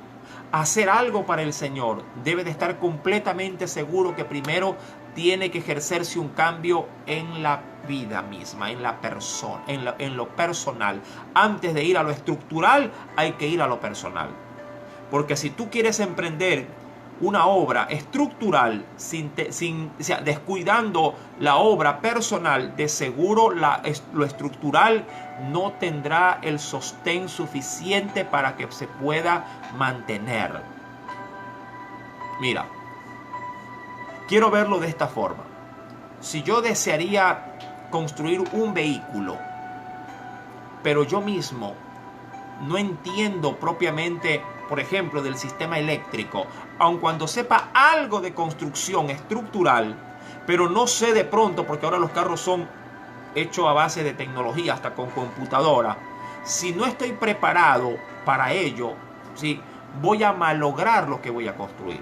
hacer algo para el Señor, debe de estar completamente seguro que primero tiene que ejercerse un cambio en la vida misma, en la persona, en lo personal. Antes de ir a lo estructural, hay que ir a lo personal. Porque si tú quieres emprender una obra estructural descuidando la obra personal, de seguro lo estructural no tendrá el sostén suficiente para que se pueda mantener. Mira, quiero verlo de esta forma. Si yo desearía construir un vehículo, pero yo mismo no entiendo propiamente, por ejemplo, del sistema eléctrico, aun cuando sepa algo de construcción estructural, pero no sé de pronto, porque ahora los carros son hechos a base de tecnología, hasta con computadora. Si no estoy preparado para ello, ¿sí?, voy a malograr lo que voy a construir.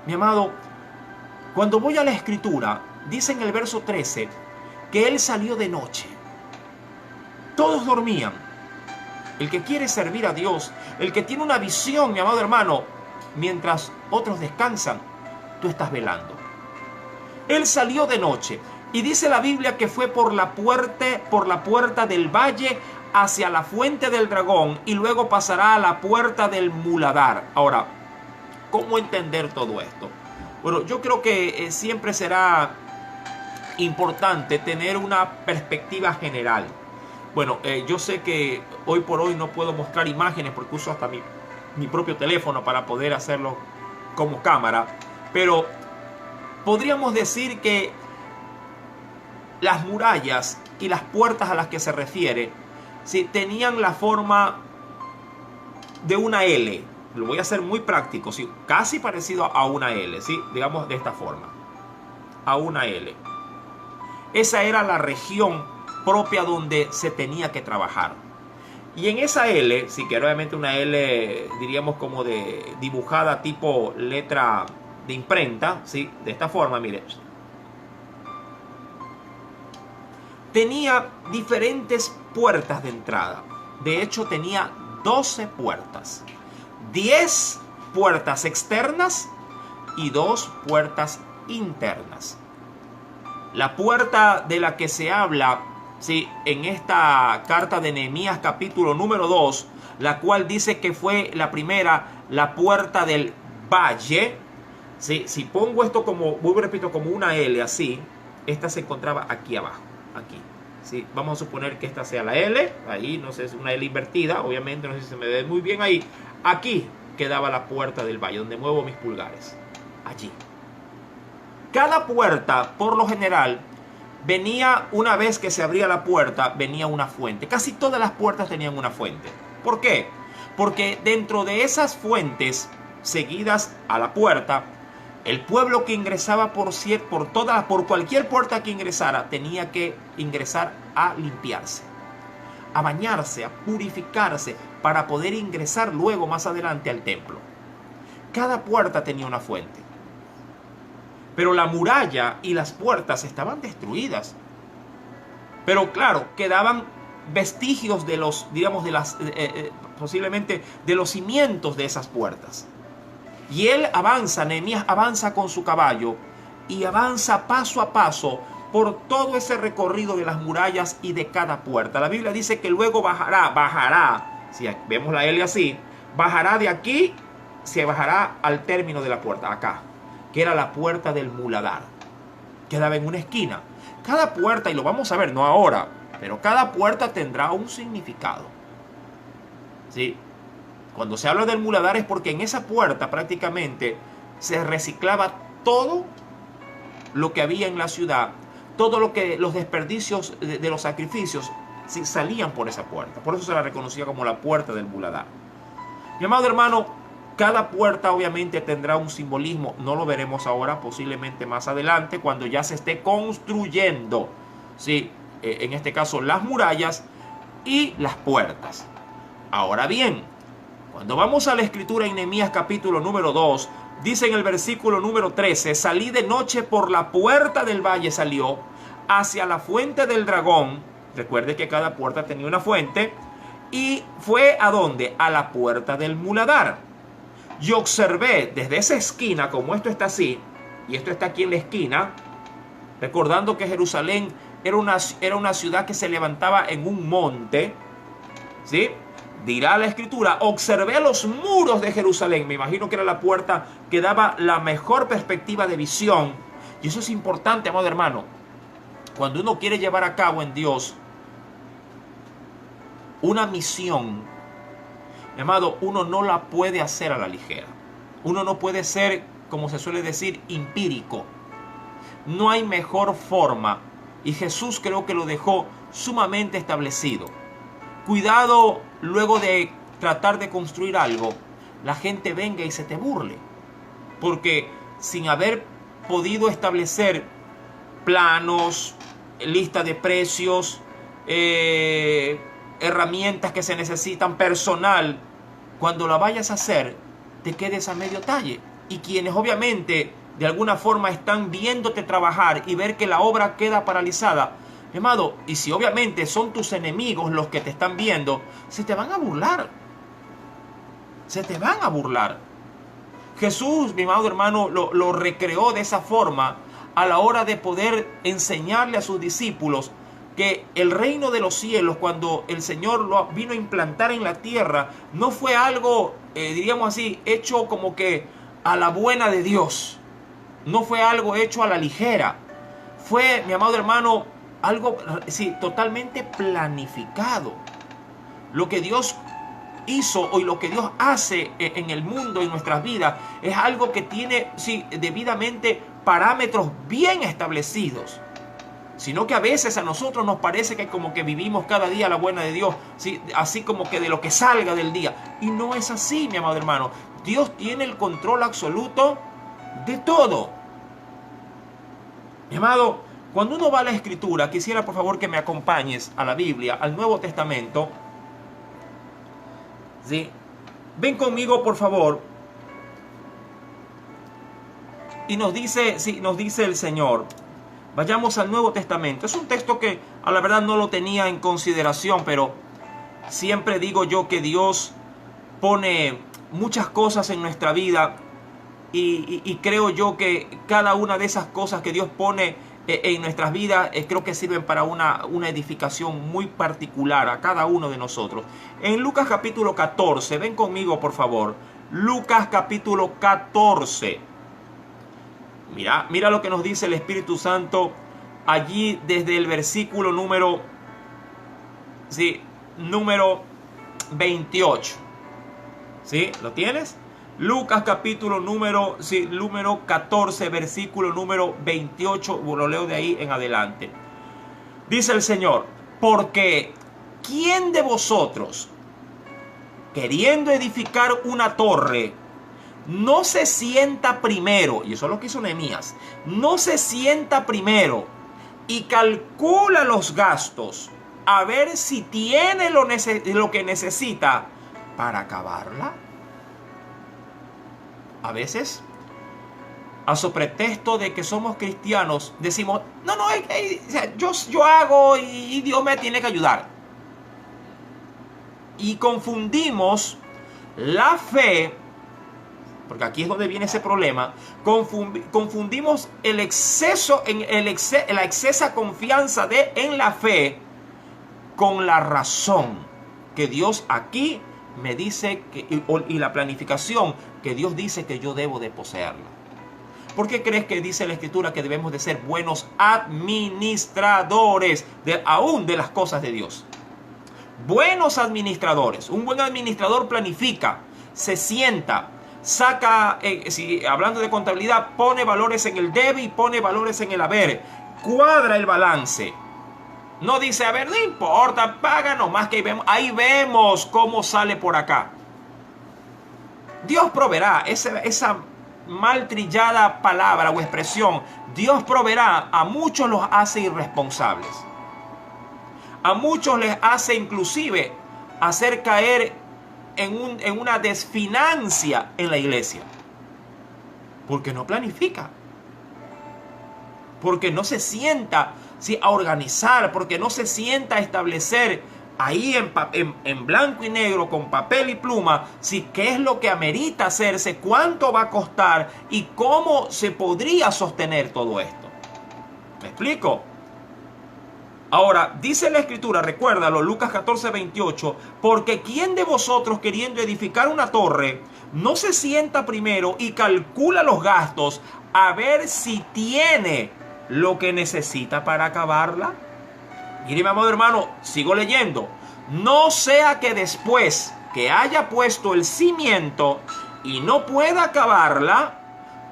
Mi amado, cuando voy a la Escritura, dice en el verso 13 que él salió de noche. Todos dormían. El que quiere servir a Dios, el que tiene una visión, mi amado hermano, mientras otros descansan, tú estás velando. Él salió de noche y dice la Biblia que fue por la puerta del valle hacia la fuente del dragón y luego pasará a la puerta del muladar. Ahora, ¿cómo entender todo esto? Bueno, yo creo que siempre será importante tener una perspectiva general. Bueno, yo sé que hoy por hoy no puedo mostrar imágenes porque uso hasta mi propio teléfono para poder hacerlo como cámara, pero podríamos decir que las murallas y las puertas a las que se refiere, ¿sí?, tenían la forma de una L. Lo voy a hacer muy práctico, ¿sí?, casi parecido a una L, ¿sí?, digamos de esta forma, a una L. Esa era la región propia donde se tenía que trabajar. Y en esa L, sí, que era obviamente una L, diríamos como de dibujada tipo letra de imprenta, ¿sí?, de esta forma, mire. Tenía diferentes puertas de entrada. De hecho, tenía 12 puertas. 10 puertas externas y 2 puertas internas. La puerta de la que se habla, sí, en esta carta de Nehemías capítulo número 2, la cual dice que fue la primera, la puerta del valle. Sí, si pongo esto como, vuelvo y repito, como una L así, esta se encontraba aquí abajo, aquí. ¿Sí? Vamos a suponer que esta sea la L, ahí no sé, es una L invertida, obviamente no sé si se me ve muy bien ahí. Aquí quedaba la puerta del valle, donde muevo mis pulgares, allí. Cada puerta, por lo general, venía, una vez que se abría la puerta, venía una fuente. Casi todas las puertas tenían una fuente. ¿Por qué? Porque dentro de esas fuentes seguidas a la puerta, el pueblo que ingresaba por cualquier puerta que ingresara, tenía que ingresar a limpiarse, a bañarse, a purificarse, para poder ingresar luego más adelante al templo. Cada puerta tenía una fuente. Pero la muralla y las puertas estaban destruidas. Pero claro, quedaban vestigios de los, digamos, de las, posiblemente de los cimientos de esas puertas. Y él avanza, Nehemías avanza con su caballo y avanza paso a paso por todo ese recorrido de las murallas y de cada puerta. La Biblia dice que luego bajará, si vemos la L así, bajará de aquí, se bajará al término de la puerta, acá, que era la puerta del muladar. Quedaba en una esquina. Cada puerta, y lo vamos a ver, no ahora, pero cada puerta tendrá un significado. ¿Sí? Cuando se habla del muladar es porque en esa puerta prácticamente se reciclaba todo lo que había en la ciudad, todo lo que los desperdicios de los sacrificios salían por esa puerta. Por eso se la reconocía como la puerta del muladar. Mi amado hermano, cada puerta obviamente tendrá un simbolismo. No lo veremos ahora, posiblemente más adelante, cuando ya se esté construyendo, ¿sí? En este caso las murallas y las puertas. Ahora bien, cuando vamos a la escritura en Nehemías capítulo número 2, dice en el versículo número 13, salí de noche por la puerta del valle, salió hacia la fuente del dragón. Recuerde que cada puerta tenía una fuente. Y fue ¿a dónde? A la puerta del muladar. Y observé desde esa esquina, como esto está así, y esto está aquí en la esquina, recordando que Jerusalén era una ciudad que se levantaba en un monte, ¿sí? Dirá la escritura, observé los muros de Jerusalén. Me imagino que era la puerta que daba la mejor perspectiva de visión. Y eso es importante, amado hermano. Cuando uno quiere llevar a cabo en Dios una misión, mi amado, uno no la puede hacer a la ligera. Uno no puede ser, como se suele decir, empírico. No hay mejor forma. Y Jesús creo que lo dejó sumamente establecido. Cuidado luego de tratar de construir algo, la gente venga y se te burle. Porque sin haber podido establecer planos, lista de precios, herramientas que se necesitan, personal, cuando la vayas a hacer, te quedes a medio talle. Y quienes obviamente de alguna forma están viéndote trabajar y ver que la obra queda paralizada, mi amado, y si obviamente son tus enemigos los que te están viendo, se te van a burlar. Se te van a burlar. Jesús, mi amado hermano, lo recreó de esa forma a la hora de poder enseñarle a sus discípulos que el reino de los cielos, cuando el Señor lo vino a implantar en la tierra, no fue algo, diríamos así, hecho como que a la buena de Dios. No fue algo hecho a la ligera. Fue, mi amado hermano, algo sí, totalmente planificado. Lo que Dios hizo y lo que Dios hace en el mundo, en nuestras vidas, es algo que tiene sí, debidamente parámetros bien establecidos. Sino que a veces a nosotros nos parece que como que vivimos cada día la buena de Dios, ¿sí? Así como que de lo que salga del día. Y no es así, mi amado hermano. Dios tiene el control absoluto de todo. Mi amado, cuando uno va a la Escritura, quisiera por favor que me acompañes a la Biblia, al Nuevo Testamento. ¿Sí? Ven conmigo, por favor. Y nos dice, sí, nos dice el Señor. Vayamos al Nuevo Testamento. Es un texto que a la verdad no lo tenía en consideración, pero siempre digo yo que Dios pone muchas cosas en nuestra vida y creo yo que cada una de esas cosas que Dios pone en nuestras vidas creo que sirven para una edificación muy particular a cada uno de nosotros. En Lucas capítulo 14, ven conmigo por favor. Lucas capítulo 14. Mira lo que nos dice el Espíritu Santo allí desde el versículo número 28. ¿Sí? ¿Lo tienes? Lucas capítulo número 14, versículo número 28, lo leo de ahí en adelante. Dice el Señor: porque ¿quién de vosotros, queriendo edificar una torre, no se sienta primero, y eso es lo que hizo Nehemías, no se sienta primero y calcula los gastos a ver si tiene lo que necesita para acabarla? A veces, a su pretexto de que somos cristianos, decimos, yo hago y Dios me tiene que ayudar. Y confundimos la fe, porque aquí es donde viene ese problema, confundimos la excesa confianza en la fe con la razón que Dios aquí me dice y la planificación que Dios dice que yo debo de poseerla. ¿Por qué crees que dice la Escritura que debemos de ser buenos administradores aún de las cosas de Dios? Buenos administradores. Un buen administrador planifica, se sienta, saca, hablando de contabilidad, pone valores en el debe y pone valores en el haber, cuadra el balance. No dice, a ver, no importa, paga nomás que ahí vemos cómo sale por acá. Dios proveerá, esa mal trillada palabra o expresión, Dios proveerá, a muchos los hace irresponsables. A muchos les hace inclusive hacer caer en una desfinancia en la iglesia. Porque no planifica. Porque no se sienta a organizar, porque no se sienta a establecer ahí en blanco y negro, con papel y pluma, qué es lo que amerita hacerse, cuánto va a costar y cómo se podría sostener todo esto. ¿Me explico? Ahora, dice la Escritura, recuérdalo, Lucas 14, 28, porque ¿quién de vosotros, queriendo edificar una torre, no se sienta primero y calcula los gastos a ver si tiene lo que necesita para acabarla? Mire, mi amado hermano, sigo leyendo. No sea que después que haya puesto el cimiento y no pueda acabarla,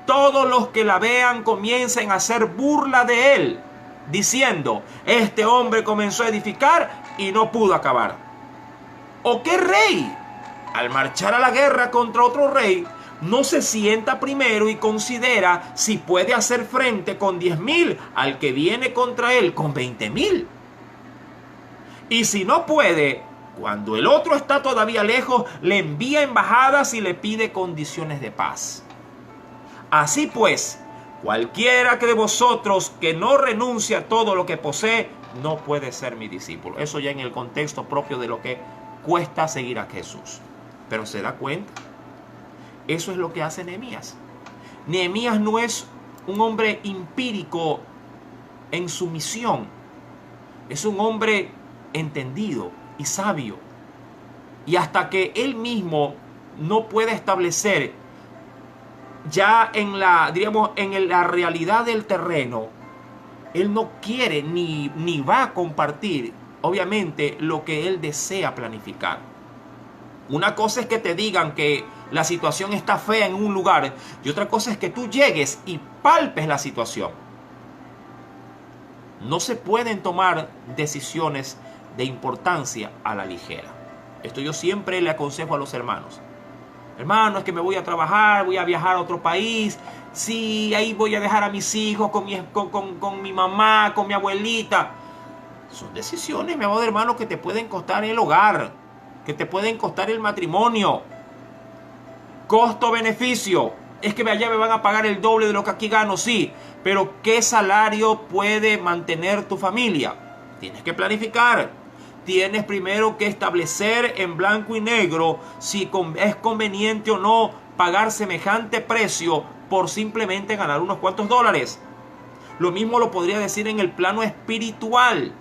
todos los que la vean comiencen a hacer burla de él, diciendo, este hombre comenzó a edificar y no pudo acabar. ¿O qué rey, al marchar a la guerra contra otro rey, no se sienta primero y considera si puede hacer frente con 10,000 al que viene contra él con 20,000? Y si no puede, cuando el otro está todavía lejos, le envía embajadas y le pide condiciones de paz. Así pues, cualquiera que de vosotros que no renuncie a todo lo que posee, no puede ser mi discípulo. Eso ya en el contexto propio de lo que cuesta seguir a Jesús. Pero ¿se da cuenta? Eso es lo que hace Nehemías. Nehemías no es un hombre empírico en su misión. Es un hombre entendido y sabio. Y hasta que él mismo no pueda establecer ya en la realidad del terreno, él no quiere ni va a compartir, obviamente, lo que él desea planificar. Una cosa es que te digan que la situación está fea en un lugar y otra cosa es que tú llegues y palpes la situación. No se pueden tomar decisiones de importancia a la ligera. Esto yo siempre le aconsejo a los hermanos. Hermano, es que me voy a trabajar, voy a viajar a otro país. Sí, ahí voy a dejar a mis hijos con mi mamá, con mi abuelita. Son decisiones, mi amado hermano, que te pueden costar el hogar, que te pueden costar el matrimonio. Costo-beneficio. Es que allá me van a pagar el doble de lo que aquí gano, sí. Pero ¿qué salario puede mantener tu familia? Tienes que planificar. Tienes primero que establecer en blanco y negro si es conveniente o no pagar semejante precio por simplemente ganar unos cuantos dólares. Lo mismo lo podría decir en el plano espiritual.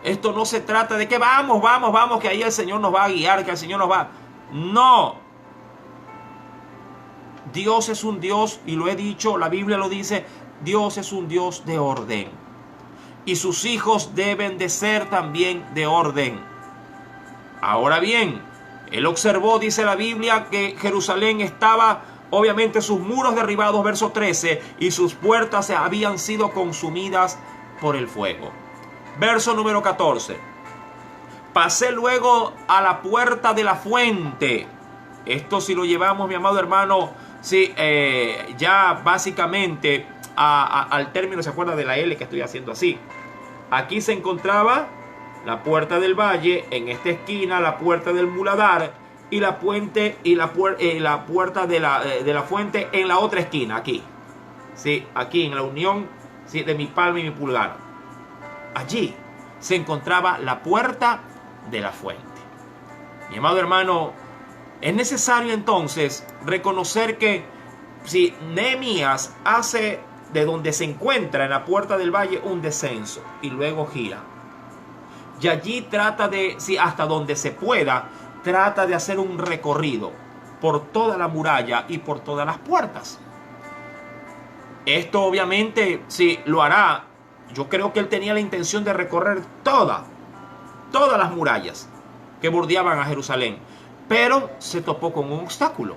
Esto no se trata de que vamos, que ahí el Señor nos va a guiar, que el Señor nos va... No. Dios es un Dios, y lo he dicho, la Biblia lo dice, Dios es un Dios de orden. Y sus hijos deben de ser también de orden. Ahora bien, él observó, dice la Biblia, que Jerusalén estaba, obviamente, sus muros derribados, verso 13, y sus puertas habían sido consumidas por el fuego. Verso número 14. Pasé luego a la puerta de la fuente. Esto, si lo llevamos, mi amado hermano, sí, ya básicamente al término, ¿se acuerda de la L que estoy haciendo así? Aquí se encontraba la puerta del valle, en esta esquina la puerta del muladar y la puerta de la fuente en la otra esquina, aquí. Sí, aquí en la unión, sí, de mi palma y mi pulgar. Allí se encontraba la puerta de la fuente. Mi amado hermano, es necesario entonces reconocer que si Nehemías hace de donde se encuentra en la puerta del valle un descenso y luego gira, y allí trata de, si hasta donde se pueda, trata de hacer un recorrido por toda la muralla y por todas las puertas. Esto obviamente sí lo hará. Yo creo que él tenía la intención de recorrer todas las murallas que bordeaban a Jerusalén, pero se topó con un obstáculo.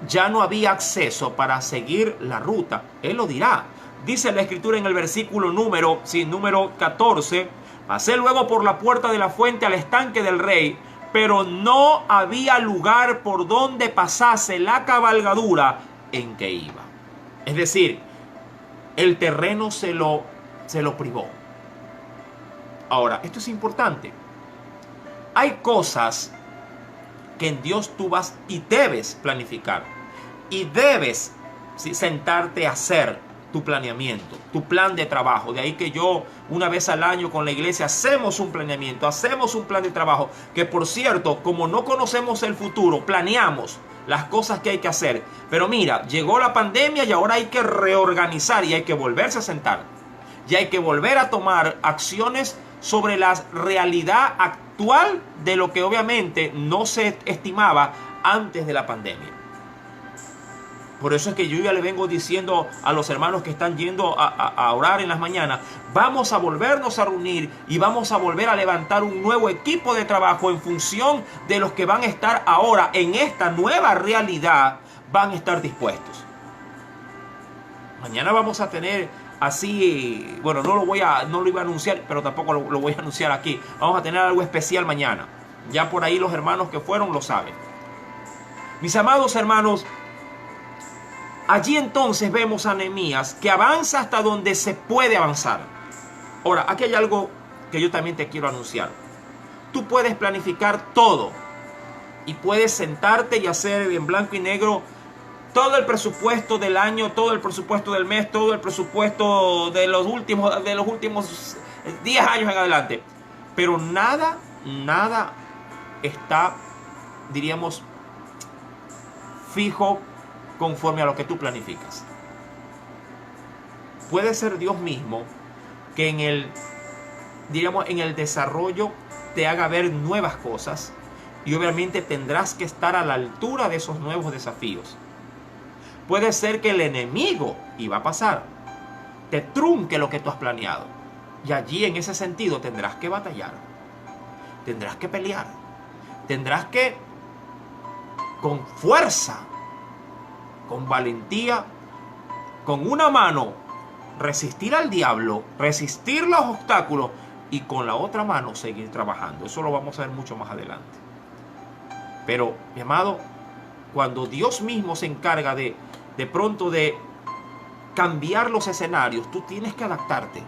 Ya no había acceso para seguir la ruta. Él lo dirá. Dice la escritura en el versículo número 14. Pasé luego por la puerta de la fuente al estanque del rey, pero no había lugar por donde pasase la cabalgadura en que iba. Es decir, el terreno se lo privó. Ahora, esto es importante. Hay cosas que en Dios tú vas y debes planificar. Y debes sentarte a hacer tu planeamiento, tu plan de trabajo. De ahí que yo, una vez al año con la iglesia, hacemos un planeamiento, hacemos un plan de trabajo. Que por cierto, como no conocemos el futuro, planeamos las cosas que hay que hacer. Pero mira, llegó la pandemia y ahora hay que reorganizar y hay que volverse a sentar. Y hay que volver a tomar acciones sobre la realidad actual de lo que obviamente no se estimaba antes de la pandemia. Por eso es que yo ya le vengo diciendo a los hermanos que están yendo a orar en las mañanas, vamos a volvernos a reunir y vamos a volver a levantar un nuevo equipo de trabajo en función de los que van a estar ahora en esta nueva realidad, van a estar dispuestos. Mañana vamos a tener así, bueno, no lo iba a anunciar, pero tampoco lo voy a anunciar aquí. Vamos a tener algo especial mañana. Ya por ahí los hermanos que fueron lo saben. Mis amados hermanos, allí entonces vemos a Nehemías que avanza hasta donde se puede avanzar. Ahora, aquí hay algo que yo también te quiero anunciar. Tú puedes planificar todo y puedes sentarte y hacer en blanco y negro todo el presupuesto del año, todo el presupuesto del mes, todo el presupuesto de los últimos 10 años en adelante. Pero nada está, diríamos, fijo conforme a lo que tú planificas. Puede ser Dios mismo que en el desarrollo te haga ver nuevas cosas y obviamente tendrás que estar a la altura de esos nuevos desafíos. Puede ser que el enemigo, y va a pasar, te trunque lo que tú has planeado. Y allí en ese sentido tendrás que batallar. Tendrás que pelear. Tendrás que, con fuerza, con valentía, con una mano, resistir al diablo, resistir los obstáculos y con la otra mano seguir trabajando. Eso lo vamos a ver mucho más adelante. Pero, mi amado, cuando Dios mismo se encarga de pronto de cambiar los escenarios, tú tienes que adaptarte.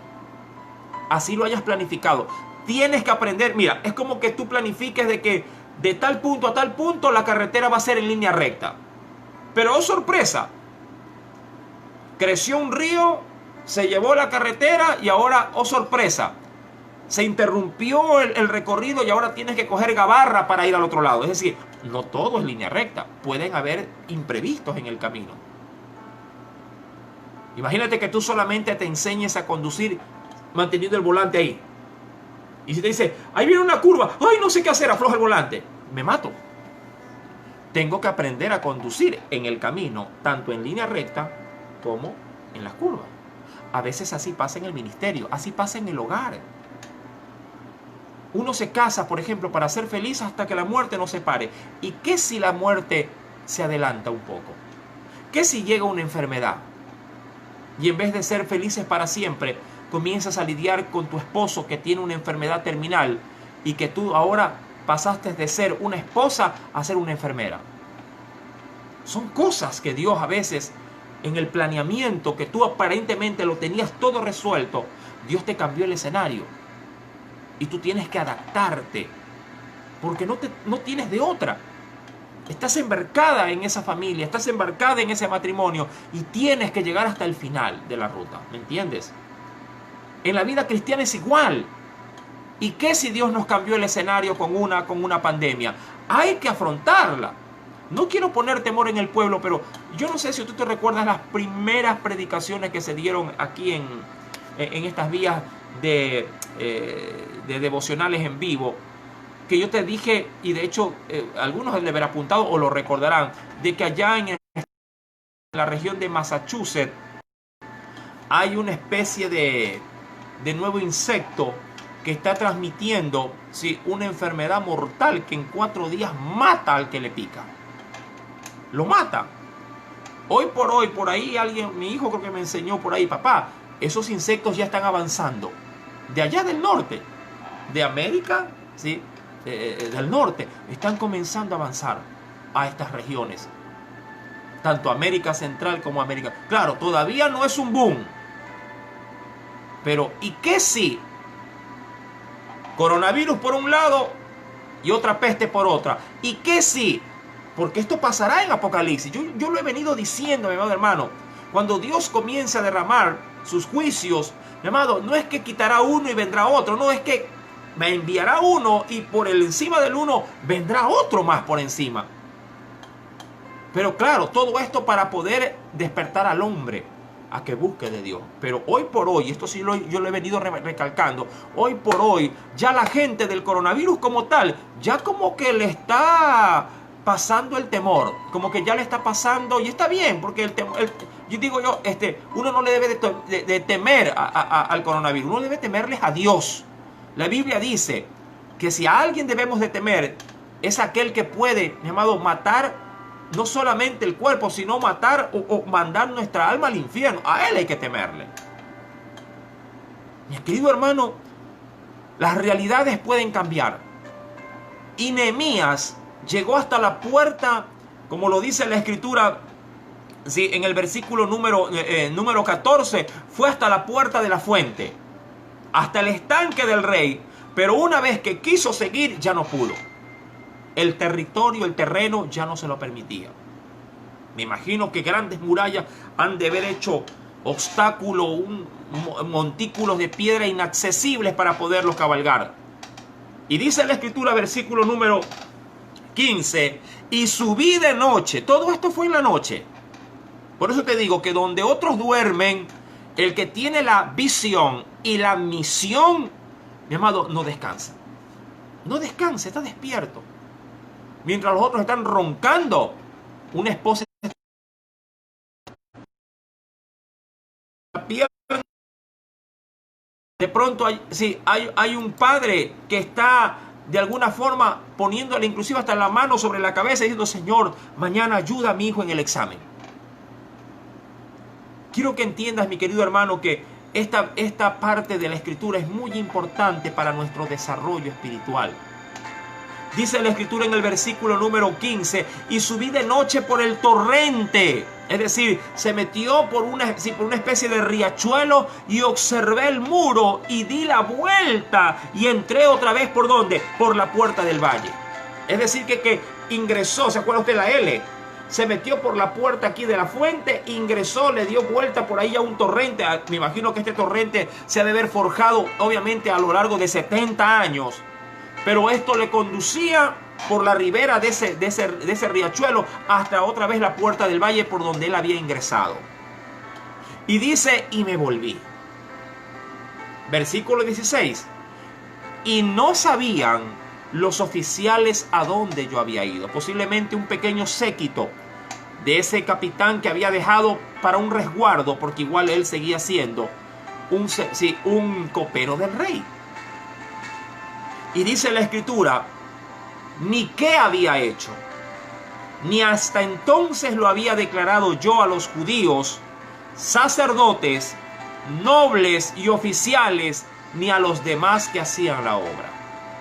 Así lo hayas planificado. Tienes que aprender. Mira, es como que tú planifiques de que de tal punto a tal punto la carretera va a ser en línea recta. Pero, oh sorpresa, creció un río, se llevó la carretera y ahora, oh sorpresa, se interrumpió el recorrido y ahora tienes que coger gabarra para ir al otro lado. Es decir, no todo es línea recta. Pueden haber imprevistos en el camino. Imagínate que tú solamente te enseñes a conducir manteniendo el volante ahí. Y si te dice, ahí viene una curva, ay, no sé qué hacer, afloja el volante, me mato. Tengo que aprender a conducir en el camino, tanto en línea recta como en las curvas. A veces así pasa en el ministerio, así pasa en el hogar. Uno se casa, por ejemplo, para ser feliz hasta que la muerte nos separe. ¿Y qué si la muerte se adelanta un poco? ¿Qué si llega una enfermedad? Y en vez de ser felices para siempre, comienzas a lidiar con tu esposo que tiene una enfermedad terminal y que tú ahora pasaste de ser una esposa a ser una enfermera. Son cosas que Dios a veces, en el planeamiento que tú aparentemente lo tenías todo resuelto, Dios te cambió el escenario. Y tú tienes que adaptarte, porque no tienes de otra. Estás embarcada en esa familia, estás embarcada en ese matrimonio y tienes que llegar hasta el final de la ruta, ¿me entiendes? En la vida cristiana es igual. ¿Y qué si Dios nos cambió el escenario con una pandemia? Hay que afrontarla. No quiero poner temor en el pueblo, pero yo no sé si tú te recuerdas las primeras predicaciones que se dieron aquí en estas vías de devocionales en vivo, que yo te dije, y de hecho algunos deben haber apuntado o lo recordarán, de que allá en la región de Massachusetts hay una especie de nuevo insecto que está transmitiendo, ¿sí?, una enfermedad mortal que en 4 días mata al que le pica. Lo mata. Hoy por ahí mi hijo creo que me enseñó por ahí, papá, esos insectos ya están avanzando. De allá del norte, de América, ¿sí?, del norte, están comenzando a avanzar a estas regiones. Tanto América Central como América. Claro, todavía no es un boom. Pero, ¿y qué si? Coronavirus por un lado y otra peste por otra. ¿Y qué si? Porque esto pasará en Apocalipsis. Yo lo he venido diciendo, mi amado hermano. Cuando Dios comience a derramar sus juicios, mi amado, no es que quitará uno y vendrá otro. No, es que me enviará uno y por encima del uno vendrá otro más por encima. Pero claro, todo esto para poder despertar al hombre a que busque de Dios. Pero hoy por hoy, esto sí yo lo he venido recalcando, hoy por hoy ya la gente del coronavirus como tal, ya como que le está pasando el temor, como que ya le está pasando, y está bien, porque uno no le debe de temer al coronavirus, uno debe temerles a Dios. La Biblia dice que si a alguien debemos de temer, es aquel que puede, mi amado, matar no solamente el cuerpo, sino matar o mandar nuestra alma al infierno. A él hay que temerle. Mi querido hermano, las realidades pueden cambiar. Y Nehemías llegó hasta la puerta, como lo dice la Escritura, ¿sí?, en el versículo número 14, fue hasta la puerta de la fuente, hasta el estanque del rey, pero una vez que quiso seguir, ya no pudo. El territorio, el terreno ya no se lo permitía. Me imagino que grandes murallas han de haber hecho obstáculos, montículos de piedra inaccesibles para poderlos cabalgar. Y dice la Escritura, versículo número 15, y subí de noche. Todo esto fue en la noche. Por eso te digo que donde otros duermen, el que tiene la visión y la misión, mi amado, no descansa. No descansa, está despierto. Mientras los otros están roncando, una esposa pierna. De pronto hay un padre que está de alguna forma poniéndole inclusive hasta la mano sobre la cabeza y diciendo: Señor, mañana ayuda a mi hijo en el examen. Quiero que entiendas, mi querido hermano, que esta parte de la Escritura es muy importante para nuestro desarrollo espiritual. Dice la Escritura en el versículo número 15, y subí de noche por el torrente. Es decir, se metió por una especie de riachuelo y observé el muro y di la vuelta y entré otra vez, ¿por dónde? Por la puerta del valle. Es decir, que ingresó, ¿se acuerda usted la L? Se metió por la puerta aquí de la fuente, ingresó, le dio vuelta por ahí a un torrente. Me imagino que este torrente se ha de haber forjado obviamente a lo largo de 70 años. Pero esto le conducía por la ribera de ese riachuelo hasta otra vez la puerta del valle por donde él había ingresado. Y dice, y me volví. Versículo 16. Y no sabían los oficiales a dónde yo había ido. Posiblemente un pequeño séquito de ese capitán que había dejado para un resguardo, porque igual él seguía siendo un copero del rey. Y dice la escritura, ni qué había hecho, ni hasta entonces lo había declarado yo a los judíos, sacerdotes, nobles y oficiales, ni a los demás que hacían la obra.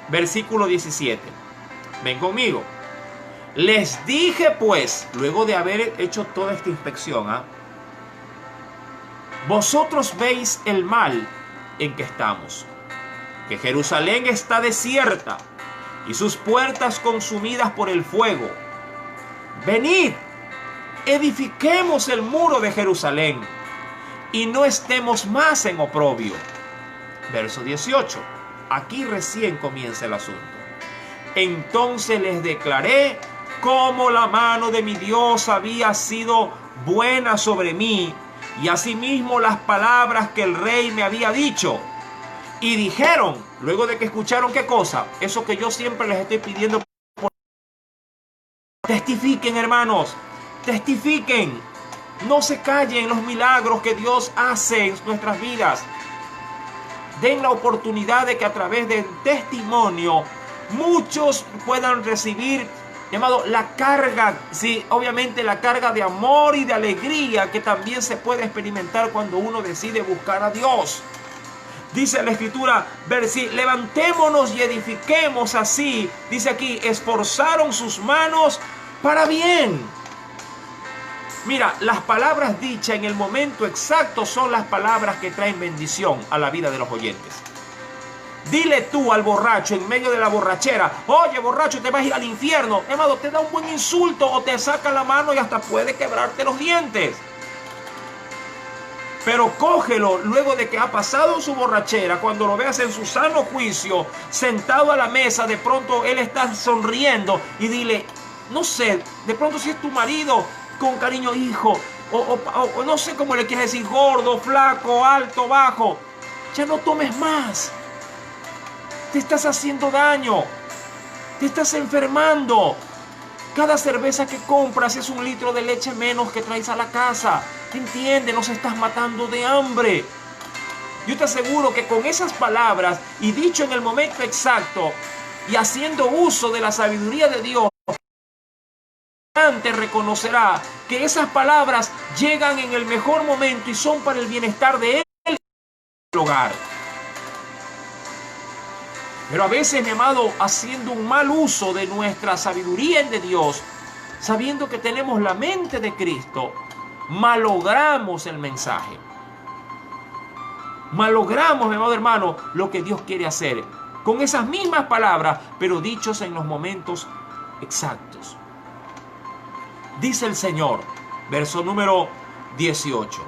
Versículo 17. Ven conmigo. Les dije pues, luego de haber hecho toda esta inspección, vosotros veis el mal en que estamos, que Jerusalén está desierta y sus puertas consumidas por el fuego. Venid, edifiquemos el muro de Jerusalén y no estemos más en oprobio. Verso 18. Aquí recién comienza el asunto. Entonces les declaré cómo la mano de mi Dios había sido buena sobre mí, y asimismo las palabras que el rey me había dicho. Y dijeron, luego de que escucharon ¿qué cosa? Eso que yo siempre les estoy pidiendo. Testifiquen, hermanos, testifiquen. No se callen los milagros que Dios hace en nuestras vidas. Den la oportunidad de que a través del testimonio muchos puedan recibir, llamado, la carga, sí, obviamente la carga de amor y de alegría que también se puede experimentar cuando uno decide buscar a Dios. Dice la escritura, levantémonos y edifiquemos así. Dice aquí, esforzaron sus manos para bien. Mira, las palabras dichas en el momento exacto son las palabras que traen bendición a la vida de los oyentes. Dile tú al borracho en medio de la borrachera, oye borracho, te vas a ir al infierno. Amado, te da un buen insulto o te saca la mano y hasta puede quebrarte los dientes. Pero cógelo luego de que ha pasado su borrachera, cuando lo veas en su sano juicio, sentado a la mesa, de pronto él está sonriendo y dile, no sé, de pronto si es tu marido, con cariño, hijo, o no sé cómo le quieres decir, gordo, flaco, alto, bajo, ya no tomes más. Te estás haciendo daño, te estás enfermando. Cada cerveza que compras es 1 litro de leche menos que traes a la casa. ¿Entiendes? Nos estás matando de hambre. Yo te aseguro que con esas palabras y dicho en el momento exacto y haciendo uso de la sabiduría de Dios, antes reconocerá que esas palabras llegan en el mejor momento y son para el bienestar de él y del hogar. Pero a veces, mi amado, haciendo un mal uso de nuestra sabiduría en de Dios, sabiendo que tenemos la mente de Cristo, malogramos el mensaje. Malogramos, mi amado hermano, lo que Dios quiere hacer. Con esas mismas palabras, pero dichos en los momentos exactos. Dice el Señor, verso número 18.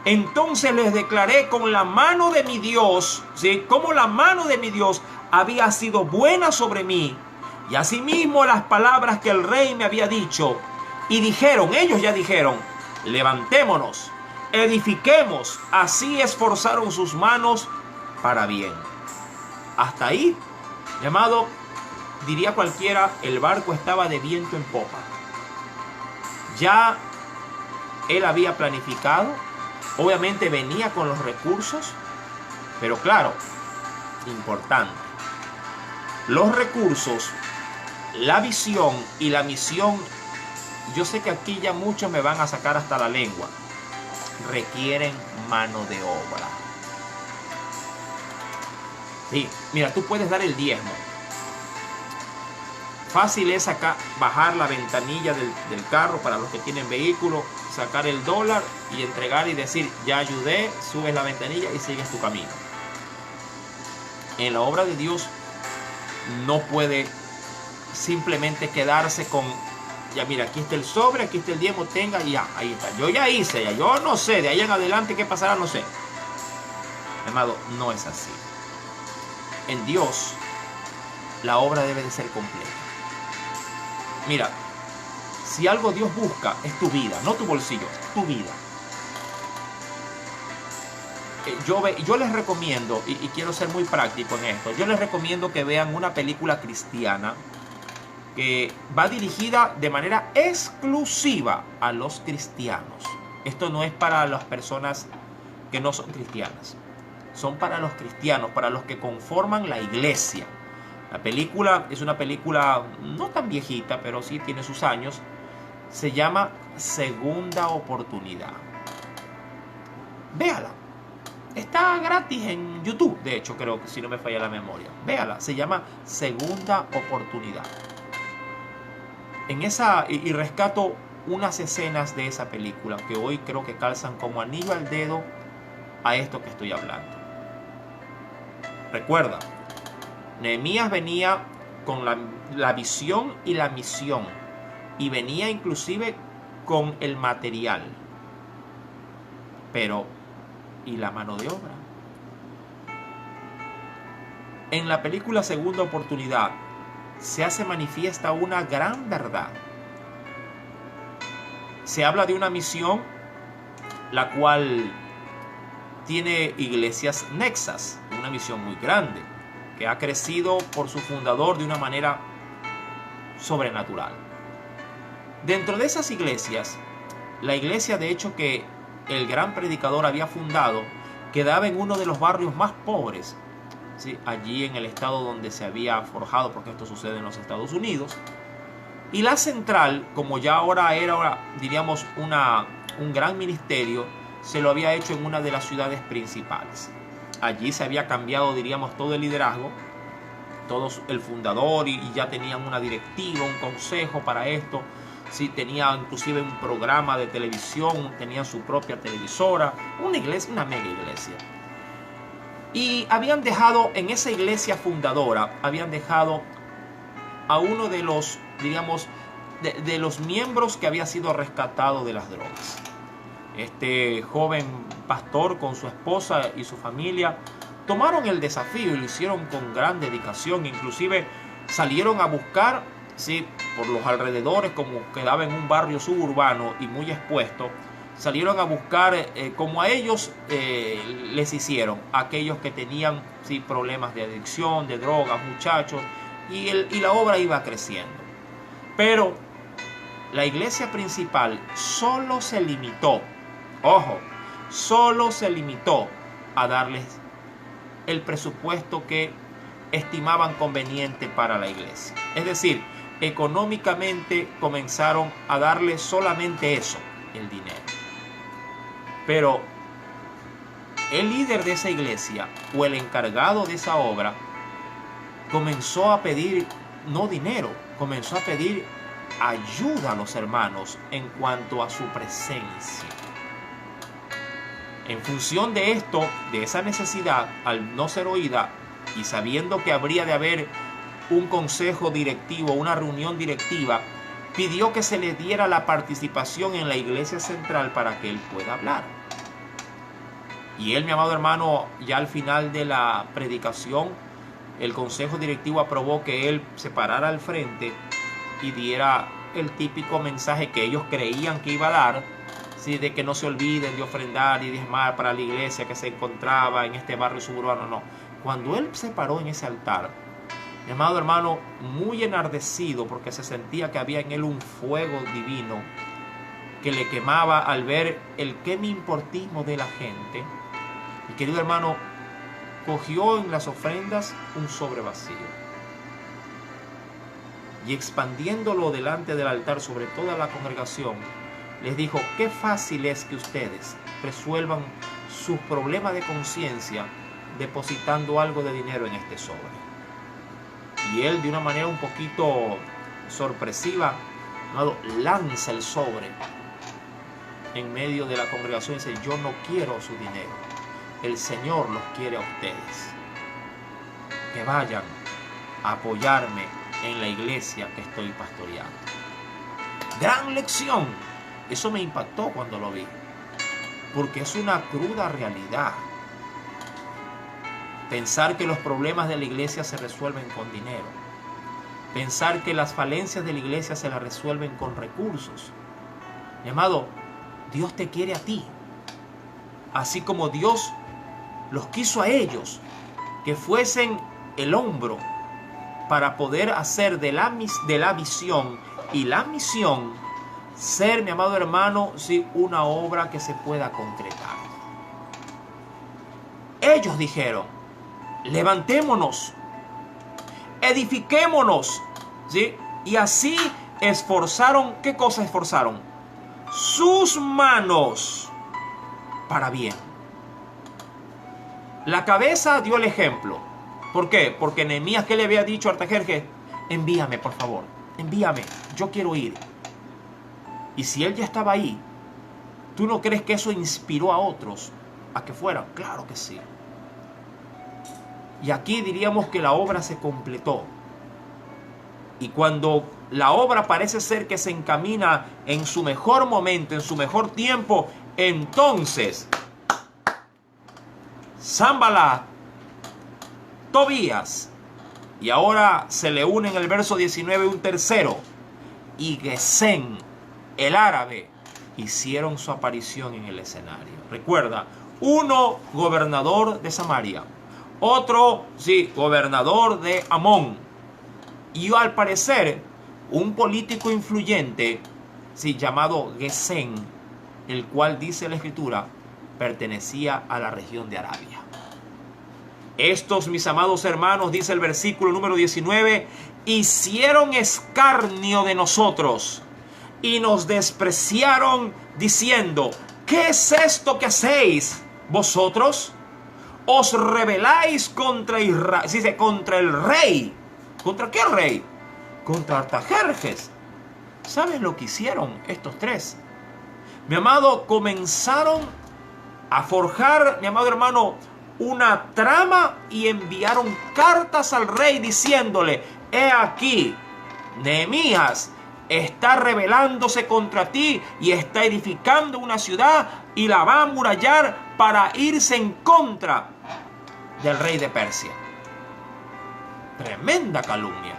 Entonces les declaré con la mano de mi Dios, ¿sí? Como la mano de mi Dios había sido buena sobre mí, y asimismo las palabras que el rey me había dicho. Y dijeron, ellos ya dijeron, levantémonos, edifiquemos. Así esforzaron sus manos para bien. Hasta ahí, llamado, diría cualquiera, el barco estaba de viento en popa. Ya él había planificado, obviamente venía con los recursos, pero claro, importante, los recursos, la visión y la misión, yo sé que aquí ya muchos me van a sacar hasta la lengua, requieren mano de obra. Sí, mira, tú puedes dar el diezmo. Fácil es acá bajar la ventanilla del carro para los que tienen vehículo, sacar el dólar y entregar y decir, ya ayudé, subes la ventanilla y sigues tu camino. En la obra de Dios no puede simplemente quedarse con, ya mira, aquí está el sobre, aquí está el diezmo, tenga, y ya, ahí está. Yo ya hice, ya, yo no sé, de ahí en adelante qué pasará, no sé. Amado, no es así. En Dios, la obra debe de ser completa. Mira, si algo Dios busca es tu vida, no tu bolsillo, tu vida. Yo les recomiendo, y quiero ser muy práctico en esto, yo les recomiendo que vean una película cristiana que va dirigida de manera exclusiva a los cristianos. Esto no es para las personas que no son cristianas. Son para los cristianos, para los que conforman la iglesia. La película es una película no tan viejita, pero sí tiene sus años. Se llama Segunda Oportunidad. Véala. Está gratis en YouTube, de hecho, creo que si no me falla la memoria. Véala, se llama Segunda Oportunidad. En esa, y rescato unas escenas de esa película que hoy creo que calzan como anillo al dedo a esto que estoy hablando. Recuerda, Nehemías venía con la visión y la misión, y venía inclusive con el material. Pero, ¿y la mano de obra? En la película Segunda Oportunidad se hace manifiesta una gran verdad. Se habla de una misión la cual tiene iglesias nexas, una misión muy grande, que ha crecido por su fundador de una manera sobrenatural. Dentro de esas iglesias, la iglesia de hecho que el gran predicador había fundado, quedaba en uno de los barrios más pobres, ¿sí?, allí en el estado donde se había forjado, porque esto sucede en los Estados Unidos. Y la central, como ya ahora era, diríamos, un gran ministerio, se lo había hecho en una de las ciudades principales. Allí se había cambiado, diríamos, todo el liderazgo, todo el fundador, y ya tenían una directiva, un consejo para esto. Sí, tenía inclusive un programa de televisión, tenía su propia televisora, una iglesia, una mega iglesia. Y habían dejado, en esa iglesia fundadora, habían dejado a uno de los, diríamos, de los miembros que había sido rescatado de las drogas. Este joven pastor con su esposa y su familia tomaron el desafío y lo hicieron con gran dedicación. Inclusive salieron a buscar, sí, por los alrededores, como quedaba en un barrio suburbano y muy expuesto, salieron a buscar como a ellos les hicieron, aquellos que tenían, sí, problemas de adicción, de drogas, muchachos, y la obra iba creciendo. Pero la iglesia principal solo se limitó, ojo, solo se limitó a darles el presupuesto que estimaban conveniente para la iglesia. Es decir, económicamente comenzaron a darle solamente eso, el dinero. Pero el líder de esa iglesia o el encargado de esa obra comenzó a pedir no dinero, comenzó a pedir ayuda a los hermanos en cuanto a su presencia. En función de esto, de esa necesidad, al no ser oída y sabiendo que habría de haber un consejo directivo, una reunión directiva, pidió que se le diera la participación en la iglesia central para que él pueda hablar. Y él, mi amado hermano, ya al final de la predicación, el consejo directivo aprobó que él se parara al frente y diera el típico mensaje que ellos creían que iba a dar, ¿sí?, de que no se olviden de ofrendar y diezmar para la iglesia que se encontraba en este barrio suburbano. No, cuando él se paró en ese altar, mi amado hermano, muy enardecido porque se sentía que había en él un fuego divino que le quemaba al ver el qué me importismo de la gente. Mi querido hermano, cogió en las ofrendas un sobre vacío y expandiéndolo delante del altar sobre toda la congregación, les dijo: qué fácil es que ustedes resuelvan sus problemas de conciencia depositando algo de dinero en este sobre. Y él, de una manera un poquito sorpresiva, lanza el sobre en medio de la congregación y dice: yo no quiero su dinero, el Señor los quiere a ustedes, que vayan a apoyarme en la iglesia que estoy pastoreando. Gran lección. Eso me impactó cuando lo vi, porque es una cruda realidad. Pensar que los problemas de la iglesia se resuelven con dinero. Pensar que las falencias de la iglesia se las resuelven con recursos. Mi amado, Dios te quiere a ti. Así como Dios los quiso a ellos, que fuesen el hombro para poder hacer de la visión y la misión ser, mi amado hermano, sí, una obra que se pueda concretar. Ellos dijeron, levantémonos, edifiquémonos, ¿sí? Y así esforzaron, ¿qué cosa esforzaron? Sus manos para bien. La cabeza dio el ejemplo. ¿Por qué? Porque Nehemías, ¿qué le había dicho a Artajerjes? Envíame, por favor, envíame, yo quiero ir. Y si él ya estaba ahí, ¿tú no crees que eso inspiró a otros a que fueran? Claro que sí. Y aquí diríamos que la obra se completó. Y cuando la obra parece ser que se encamina en su mejor momento, en su mejor tiempo, entonces Sanballat, Tobías, y ahora se le une en el verso 19 un tercero, y Gesem, el árabe, hicieron su aparición en el escenario. Recuerda, uno gobernador de Samaria, otro, sí, gobernador de Amón, y al parecer un político influyente, sí, llamado Gesem, el cual, dice la escritura, pertenecía a la región de Arabia. Estos, mis amados hermanos, dice el versículo número 19, hicieron escarnio de nosotros y nos despreciaron diciendo, ¿qué es esto que hacéis vosotros? Os rebeláis contra Israel, dice, contra el rey. ¿Contra qué rey? Contra Artajerjes. ¿Saben lo que hicieron estos tres? Mi amado, comenzaron a forjar, mi amado hermano, una trama y enviaron cartas al rey diciéndole, he aquí, Nehemías está rebelándose contra ti y está edificando una ciudad y la va a amurallar para irse en contra del rey de Persia. Tremenda calumnia.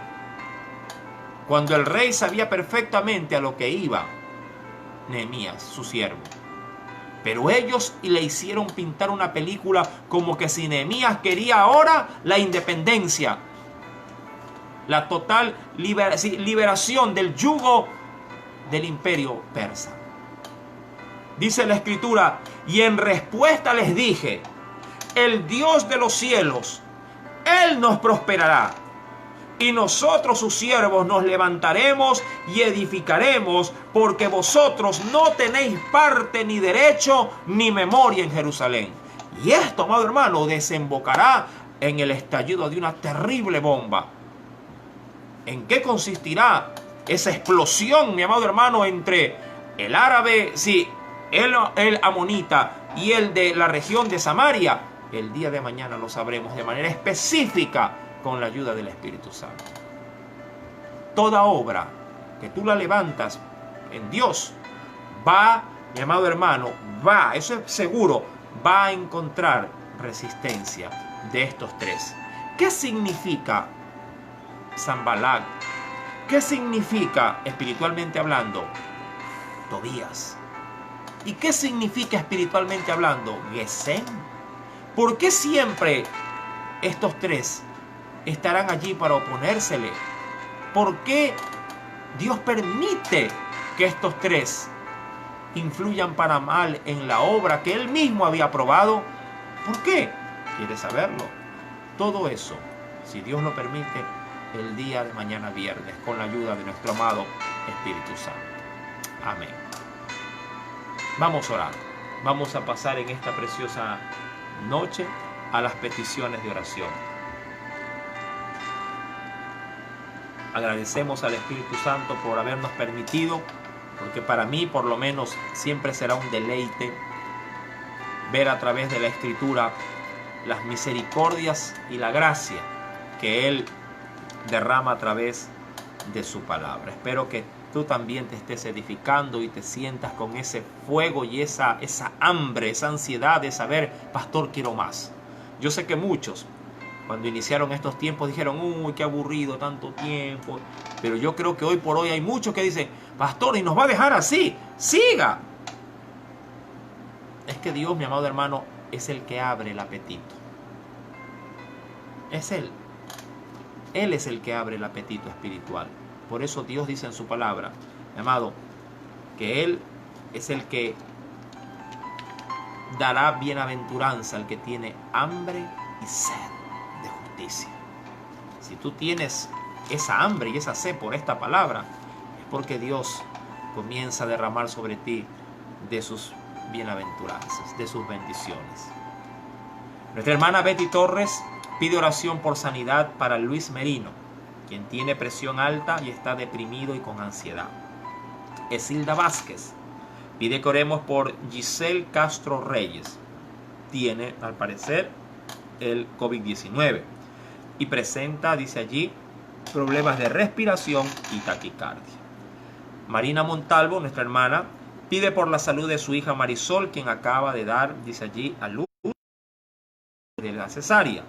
Cuando el rey sabía perfectamente a lo que iba Nehemías, su siervo. Pero ellos le hicieron pintar una película como que si Nehemías quería ahora la independencia, la total liberación del yugo del imperio persa. Dice la escritura, y en respuesta les dije, el Dios de los cielos, Él nos prosperará, y nosotros sus siervos nos levantaremos y edificaremos, porque vosotros no tenéis parte ni derecho ni memoria en Jerusalén. Y esto, amado hermano, desembocará en el estallido de una terrible bomba. ¿En qué consistirá esa explosión, mi amado hermano, entre el árabe, sí, el amonita y el de la región de Samaria? El día de mañana lo sabremos de manera específica con la ayuda del Espíritu Santo. Toda obra que tú la levantas en Dios va, mi amado hermano, eso es seguro, va a encontrar resistencia de estos tres. ¿Qué significa Sanballat? ¿Qué significa espiritualmente hablando Tobías? ¿Y qué significa espiritualmente hablando Gesem? ¿Por qué siempre estos tres estarán allí para oponérsele? ¿Por qué Dios permite que estos tres influyan para mal en la obra que Él mismo había aprobado? ¿Por qué? ¿Quieres saberlo? Todo eso, si Dios lo permite, el día de mañana viernes, con la ayuda de nuestro amado Espíritu Santo. Amén. Vamos a orar. Vamos a pasar en esta preciosa noche a las peticiones de oración. Agradecemos al Espíritu Santo por habernos permitido, porque para mí por lo menos siempre será un deleite ver a través de la Escritura las misericordias y la gracia que Él derrama a través de su palabra. Espero que tú también te estés edificando y te sientas con ese fuego y esa hambre, esa ansiedad de saber, pastor, quiero más. Yo sé que muchos, cuando iniciaron estos tiempos, dijeron, uy, qué aburrido, tanto tiempo. Pero yo creo que hoy por hoy hay muchos que dicen, pastor, ¿y nos va a dejar así? ¡Siga! Es que Dios, mi amado hermano, es el que abre el apetito. Es Él. Él es el que abre el apetito espiritual. Por eso Dios dice en su palabra, mi amado, que Él es el que dará bienaventuranza al que tiene hambre y sed de justicia. Si tú tienes esa hambre y esa sed por esta palabra, es porque Dios comienza a derramar sobre ti de sus bienaventuranzas, de sus bendiciones. Nuestra hermana Betty Torres pide oración por sanidad para Luis Merino, quien tiene presión alta y está deprimido y con ansiedad. Esilda Vázquez pide que oremos por Giselle Castro Reyes. Tiene, al parecer, el COVID-19 y presenta, dice allí, problemas de respiración y taquicardia. Marina Montalvo, nuestra hermana, pide por la salud de su hija Marisol, quien acaba de dar, dice allí, a luz de la cesárea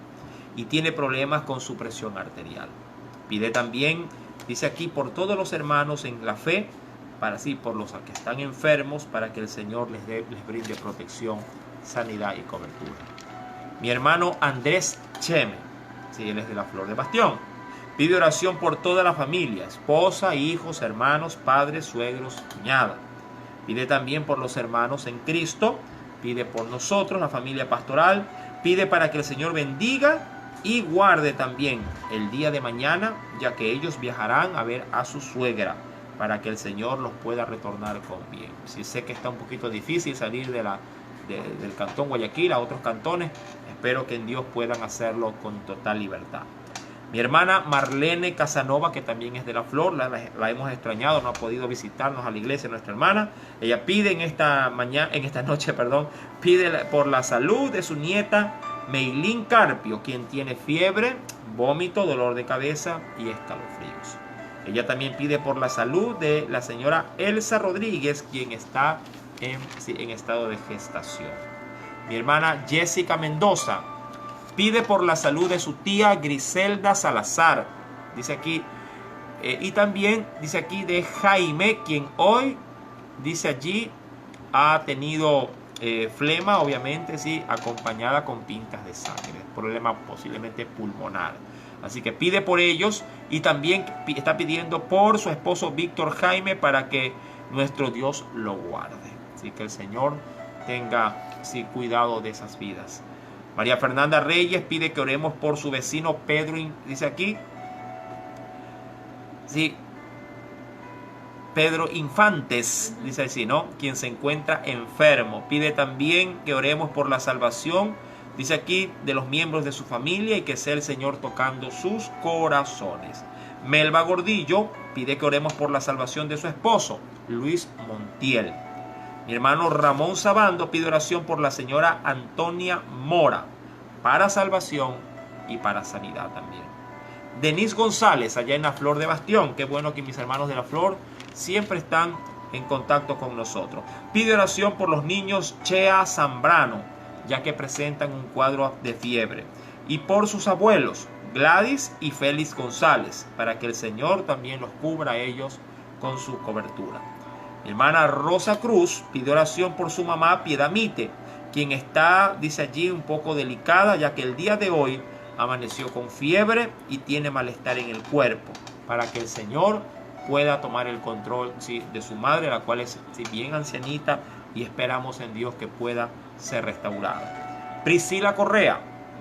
y tiene problemas con su presión arterial. Pide también, dice aquí, por todos los hermanos en la fe, para sí, por los que están enfermos, para que el Señor les brinde protección, sanidad y cobertura. Mi hermano Andrés Cheme, sí, él es de la Flor de Bastión, pide oración por toda la familia, esposa, hijos, hermanos, padres, suegros, cuñada. Pide también por los hermanos en Cristo, pide por nosotros, la familia pastoral, pide para que el Señor bendiga y guarde también el día de mañana, ya que ellos viajarán a ver a su suegra, para que el Señor los pueda retornar con bien. Si sé que está un poquito difícil salir del cantón Guayaquil a otros cantones, espero que en Dios puedan hacerlo con total libertad. Mi hermana Marlene Casanova, que también es de la Flor, la hemos extrañado, no ha podido visitarnos a la iglesia, nuestra hermana. Ella pide en esta noche, pide por la salud de su nieta Meilín Carpio, quien tiene fiebre, vómito, dolor de cabeza y escalofríos. Ella también pide por la salud de la señora Elsa Rodríguez, quien está en estado de gestación. Mi hermana Jessica Mendoza pide por la salud de su tía Griselda Salazar. Dice aquí, y también dice aquí de Jaime, quien hoy, dice allí, ha tenido flema, obviamente, sí, acompañada con pintas de sangre. Problema posiblemente pulmonar. Así que pide por ellos y también está pidiendo por su esposo Víctor Jaime para que nuestro Dios lo guarde. Así que el Señor tenga cuidado de esas vidas. María Fernanda Reyes pide que oremos por su vecino Pedro, dice aquí, sí, Pedro Infantes, dice así, ¿no? Quien se encuentra enfermo. Pide también que oremos por la salvación, dice aquí, de los miembros de su familia y que sea el Señor tocando sus corazones. Melba Gordillo pide que oremos por la salvación de su esposo, Luis Montiel. Mi hermano Ramón Sabando pide oración por la señora Antonia Mora, para salvación y para sanidad también. Denise González, allá en la Flor de Bastión, qué bueno que mis hermanos de la Flor siempre están en contacto con nosotros. Pide oración por los niños Chea Zambrano, ya que presentan un cuadro de fiebre. Y por sus abuelos, Gladys y Félix González, para que el Señor también los cubra a ellos con su cobertura. Mi hermana Rosa Cruz pide oración por su mamá Piedad Mite, quien está, dice allí, un poco delicada, ya que el día de hoy amaneció con fiebre y tiene malestar en el cuerpo, para que el Señor pueda tomar el control de su madre, la cual es bien ancianita, y esperamos en Dios que pueda ser restaurada. Priscila Correa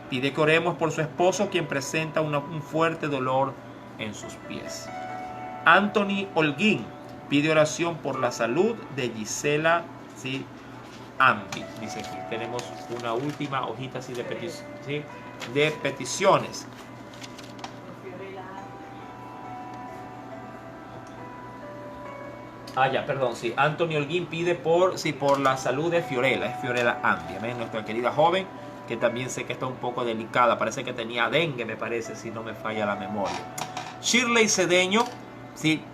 pide que oremos por su esposo, quien presenta un fuerte dolor en sus pies. Anthony Holguín pide oración por la salud de Gisela Ambi. Dice aquí, tenemos una última hojita de peticiones. Anthony Holguín pide por la salud de Fiorella, es Fiorella Ambi, nuestra querida joven, que también sé que está un poco delicada, parece que tenía dengue, me parece, si no me falla la memoria. Shirley Cedeño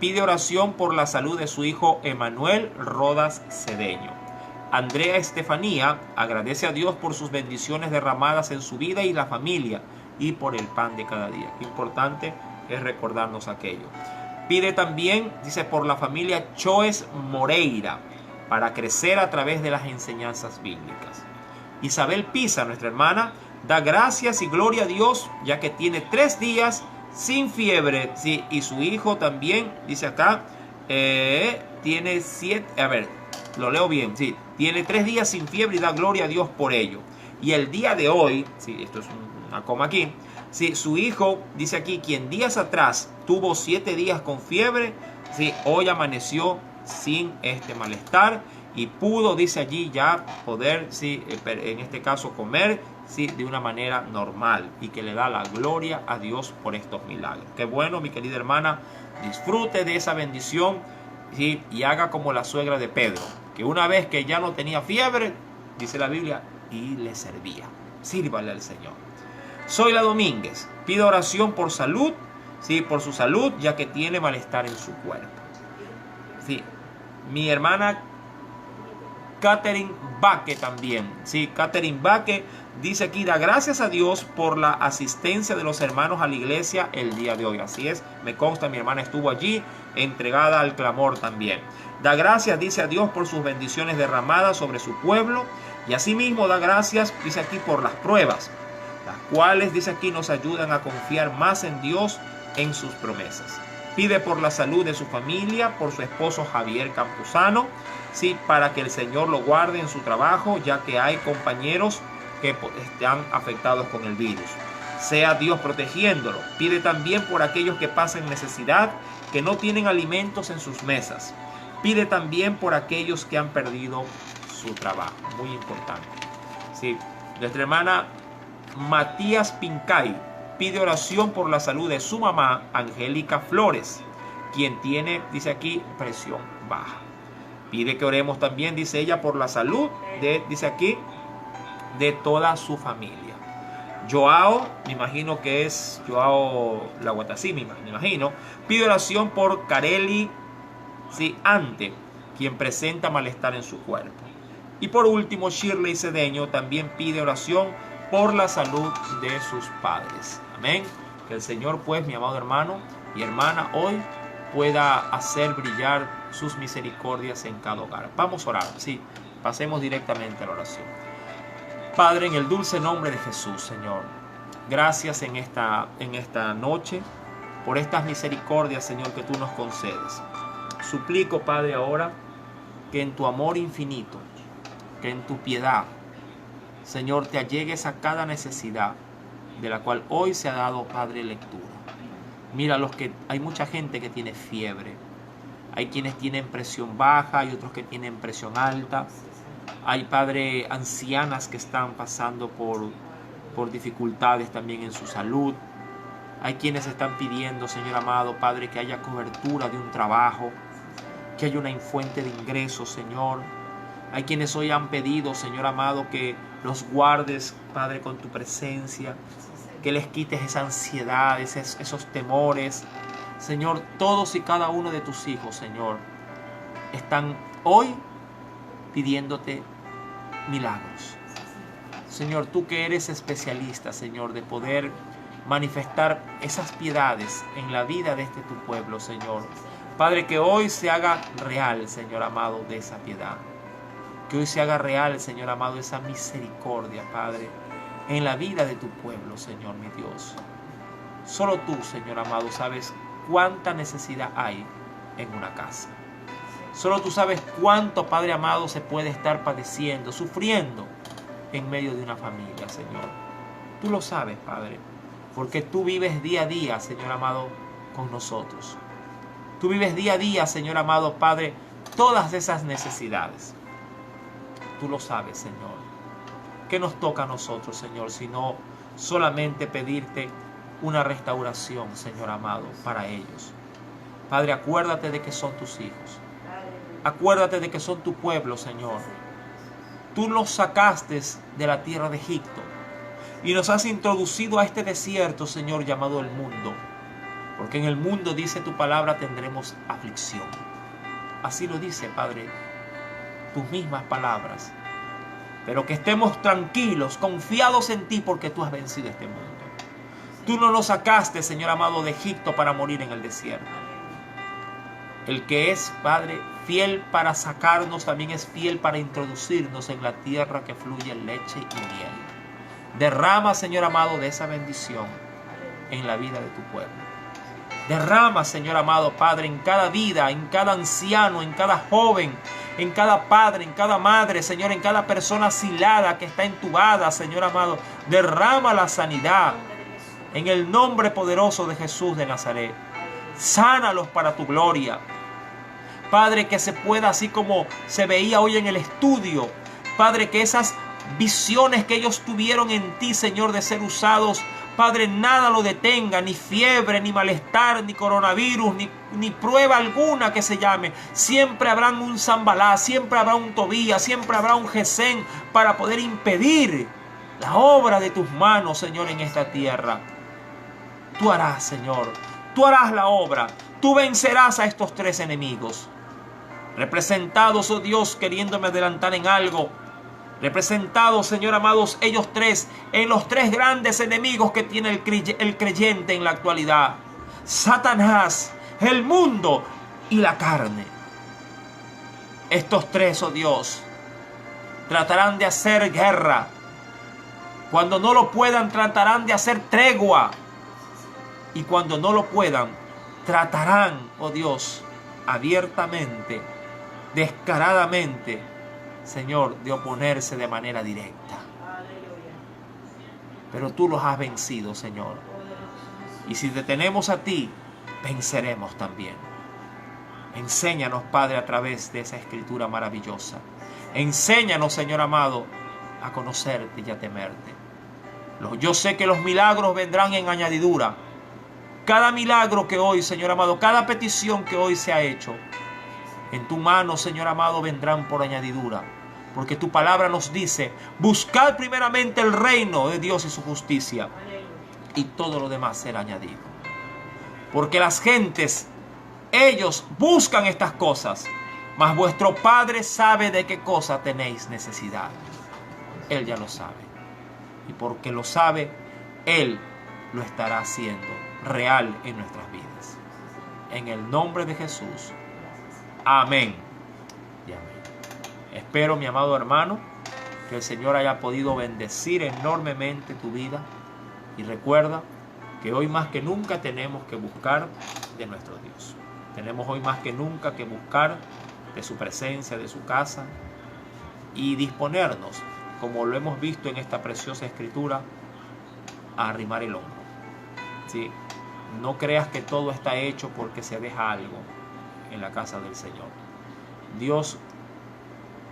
pide oración por la salud de su hijo Emanuel Rodas Cedeño. Andrea Estefanía agradece a Dios por sus bendiciones derramadas en su vida y la familia y por el pan de cada día. Qué importante es recordarnos aquello. Pide también, dice, por la familia Choes Moreira para crecer a través de las enseñanzas bíblicas. Isabel Pisa, nuestra hermana, da gracias y gloria a Dios, ya que tiene 3 días sin fiebre, sí, y su hijo también, dice acá, tiene 7, a ver, lo leo bien, sí, tiene 3 días sin fiebre y da gloria a Dios por ello. Y el día de hoy, sí, esto es una coma aquí, sí, su hijo, dice aquí, quien días atrás tuvo 7 días con fiebre, sí, hoy amaneció sin este malestar y pudo, dice allí, ya poder, sí, en este caso comer, sí, de una manera normal, y que le da la gloria a Dios por estos milagros. Qué bueno, mi querida hermana, disfrute de esa bendición, sí, y haga como la suegra de Pedro, que una vez que ya no tenía fiebre, dice la Biblia, y le servía. Sírvale al Señor. Soy la Domínguez, pido oración por salud, sí, por su salud, ya que tiene malestar en su cuerpo. Sí, mi hermana Catherine Baque también, sí, Catherine Baque dice aquí, da gracias a Dios por la asistencia de los hermanos a la iglesia el día de hoy. Así es, me consta, mi hermana estuvo allí, entregada al clamor también. Da gracias, dice, a Dios por sus bendiciones derramadas sobre su pueblo, y asimismo da gracias, dice aquí, por las pruebas, las cuales, dice aquí, nos ayudan a confiar más en Dios, en sus promesas. Pide por la salud de su familia, por su esposo Javier Campuzano, sí, para que el Señor lo guarde en su trabajo, ya que hay compañeros que están afectados con el virus. Sea Dios protegiéndolo. Pide también por aquellos que pasan necesidad, que no tienen alimentos en sus mesas. Pide también por aquellos que han perdido su trabajo. Muy importante. Sí. Nuestra hermana Matías Pincay pide oración por la salud de su mamá, Angélica Flores, quien tiene, dice aquí, presión baja. Pide que oremos también, dice ella, por la salud de, dice aquí, de toda su familia. Joao, me imagino que es Joao Laguatasí, me imagino, pide oración por Carely, sí, Ante, quien presenta malestar en su cuerpo. Y por último, Shirley Cedeño también pide oración por la salud de sus padres. Amén. Que el Señor, pues, mi amado hermano y hermana, hoy pueda hacer brillar sus misericordias en cada hogar. Vamos a orar, sí, pasemos directamente a la oración. Padre, en el dulce nombre de Jesús, Señor, gracias en esta noche por estas misericordias, Señor, que tú nos concedes. Suplico, Padre, ahora que en tu amor infinito, que en tu piedad, Señor, te allegues a cada necesidad de la cual hoy se ha dado, Padre, lectura. Mira, hay mucha gente que tiene fiebre, hay quienes tienen presión baja, hay otros que tienen presión alta, hay, Padre, ancianas que están pasando por dificultades también en su salud, hay quienes están pidiendo, Señor amado, Padre, que haya cobertura de un trabajo, que haya una fuente de ingresos, Señor. Hay quienes hoy han pedido, Señor amado, que los guardes, Padre, con tu presencia, que les quites esa ansiedad, esos temores. Señor, todos y cada uno de tus hijos, Señor, están hoy pidiéndote milagros. Señor, tú que eres especialista, Señor, de poder manifestar esas piedades en la vida de tu pueblo, Señor. Padre, que hoy se haga real, Señor amado, de esa piedad. Que hoy se haga real, Señor amado, esa misericordia, Padre, en la vida de tu pueblo, Señor, mi Dios. Solo tú, Señor amado, sabes cuánta necesidad hay en una casa. Solo tú sabes cuánto, Padre amado, se puede estar padeciendo, sufriendo en medio de una familia, Señor. Tú lo sabes, Padre, porque tú vives día a día, Señor amado, con nosotros. Tú vives día a día, Señor amado, Padre, todas esas necesidades. Tú lo sabes, Señor. ¿Qué nos toca a nosotros, Señor, sino solamente pedirte una restauración, Señor amado, para ellos? Padre, acuérdate de que son tus hijos. Acuérdate de que son tu pueblo, Señor. Tú nos sacaste de la tierra de Egipto y nos has introducido a este desierto, Señor, llamado el mundo. Porque en el mundo, dice tu palabra, tendremos aflicción. Así lo dice, Padre, tus mismas palabras. Pero que estemos tranquilos, confiados en ti, porque tú has vencido este mundo. Tú no nos sacaste, Señor amado, de Egipto para morir en el desierto. El que es, Padre, fiel para sacarnos, también es fiel para introducirnos en la tierra que fluye leche y miel. Derrama, Señor amado, de esa bendición en la vida de tu pueblo. Derrama, Señor amado Padre, en cada vida, en cada anciano, en cada joven, en cada padre, en cada madre, Señor, en cada persona asilada que está entubada, Señor amado. Derrama la sanidad en el nombre poderoso de Jesús de Nazaret. Sánalos para tu gloria. Padre, que se pueda, así como se veía hoy en el estudio, Padre, que esas visiones que ellos tuvieron en ti, Señor, de ser usados, Padre, nada lo detenga, ni fiebre, ni malestar, ni coronavirus, ni prueba alguna que se llame. Siempre habrá un Zambalá, siempre habrá un Tobías, siempre habrá un Gesén para poder impedir la obra de tus manos, Señor, en esta tierra. Tú harás, Señor, tú harás la obra, tú vencerás a estos tres enemigos. Representados, oh Dios, queriéndome adelantar en algo, representados, Señor amados, ellos tres, en los tres grandes enemigos que tiene el creyente en la actualidad: Satanás, el mundo y la carne. Estos tres, oh Dios, tratarán de hacer guerra. Cuando no lo puedan, tratarán de hacer tregua. Y cuando no lo puedan, tratarán, oh Dios, abiertamente, descaradamente, Señor, de oponerse de manera directa. Pero tú los has vencido, Señor. Y si te tenemos a ti, venceremos también. Enséñanos, Padre, a través de esa escritura maravillosa. Enséñanos, Señor amado, a conocerte y a temerte. Yo sé que los milagros vendrán en añadidura. Cada milagro que hoy, Señor amado, cada petición que hoy se ha hecho, en tu mano, Señor amado, vendrán por añadidura. Porque tu palabra nos dice: buscad primeramente el reino de Dios y su justicia, y todo lo demás será añadido. Porque las gentes, ellos buscan estas cosas, mas vuestro Padre sabe de qué cosa tenéis necesidad. Él ya lo sabe. Y porque lo sabe, Él lo estará haciendo real en nuestras vidas. En el nombre de Jesús. Amén y amén. Espero, mi amado hermano, que el Señor haya podido bendecir enormemente tu vida. Y recuerda que hoy más que nunca tenemos que buscar de nuestro Dios. Tenemos hoy más que nunca que buscar de su presencia, de su casa, y disponernos, como lo hemos visto en esta preciosa escritura, a arrimar el hombro. ¿Sí? No creas que todo está hecho porque se deja algo en la casa del Señor. Dios,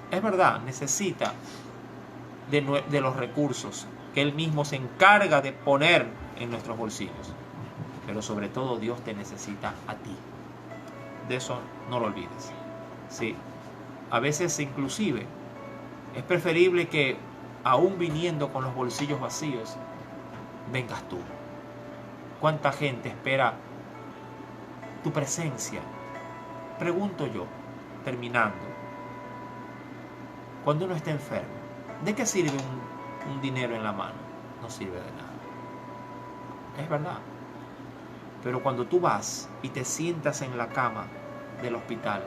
es verdad, necesita de los recursos que Él mismo se encarga de poner en nuestros bolsillos. Pero sobre todo Dios te necesita a ti. De eso no lo olvides. Sí. A veces inclusive es preferible que, aún viniendo con los bolsillos vacíos, vengas tú. ¿Cuánta gente espera tu presencia? Pregunto yo, terminando. Cuando uno está enfermo, ¿de qué sirve un dinero en la mano? No sirve de nada. Es verdad. Pero cuando tú vas y te sientas en la cama del hospital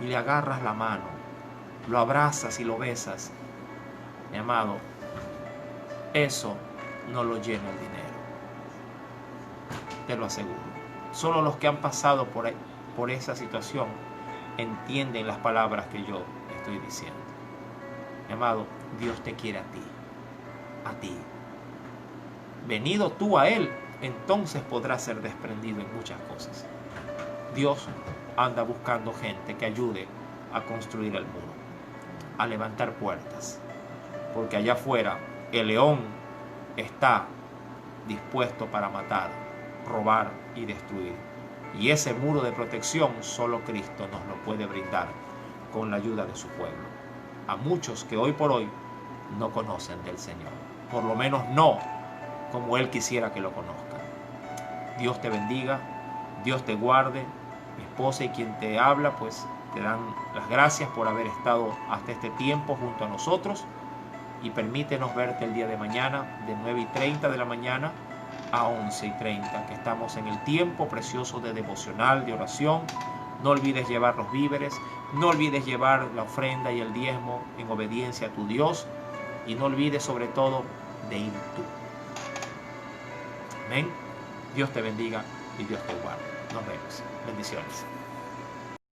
y le agarras la mano, lo abrazas y lo besas, mi amado, eso no lo llena el dinero. Te lo aseguro. Solo los que han pasado por esa situación entienden las palabras que yo estoy diciendo. Mi amado, Dios te quiere a ti. A ti. Venido tú a Él, entonces podrás ser desprendido en muchas cosas. Dios anda buscando gente que ayude a construir el muro, a levantar puertas. Porque allá afuera el león está dispuesto para matar, robar y destruir. Y ese muro de protección solo Cristo nos lo puede brindar con la ayuda de su pueblo. A muchos que hoy por hoy no conocen del Señor. Por lo menos no como Él quisiera que lo conozcan. Dios te bendiga, Dios te guarde. Mi esposa y quien te habla, pues te dan las gracias por haber estado hasta este tiempo junto a nosotros. Y permítenos verte el día de mañana de 9:30 de la mañana a 11:30, que estamos en el tiempo precioso de devocional, de oración. No olvides llevar los víveres, no olvides llevar la ofrenda y el diezmo en obediencia a tu Dios, y no olvides sobre todo de ir tú. Amén. Dios te bendiga y Dios te guarde. Nos vemos. Bendiciones.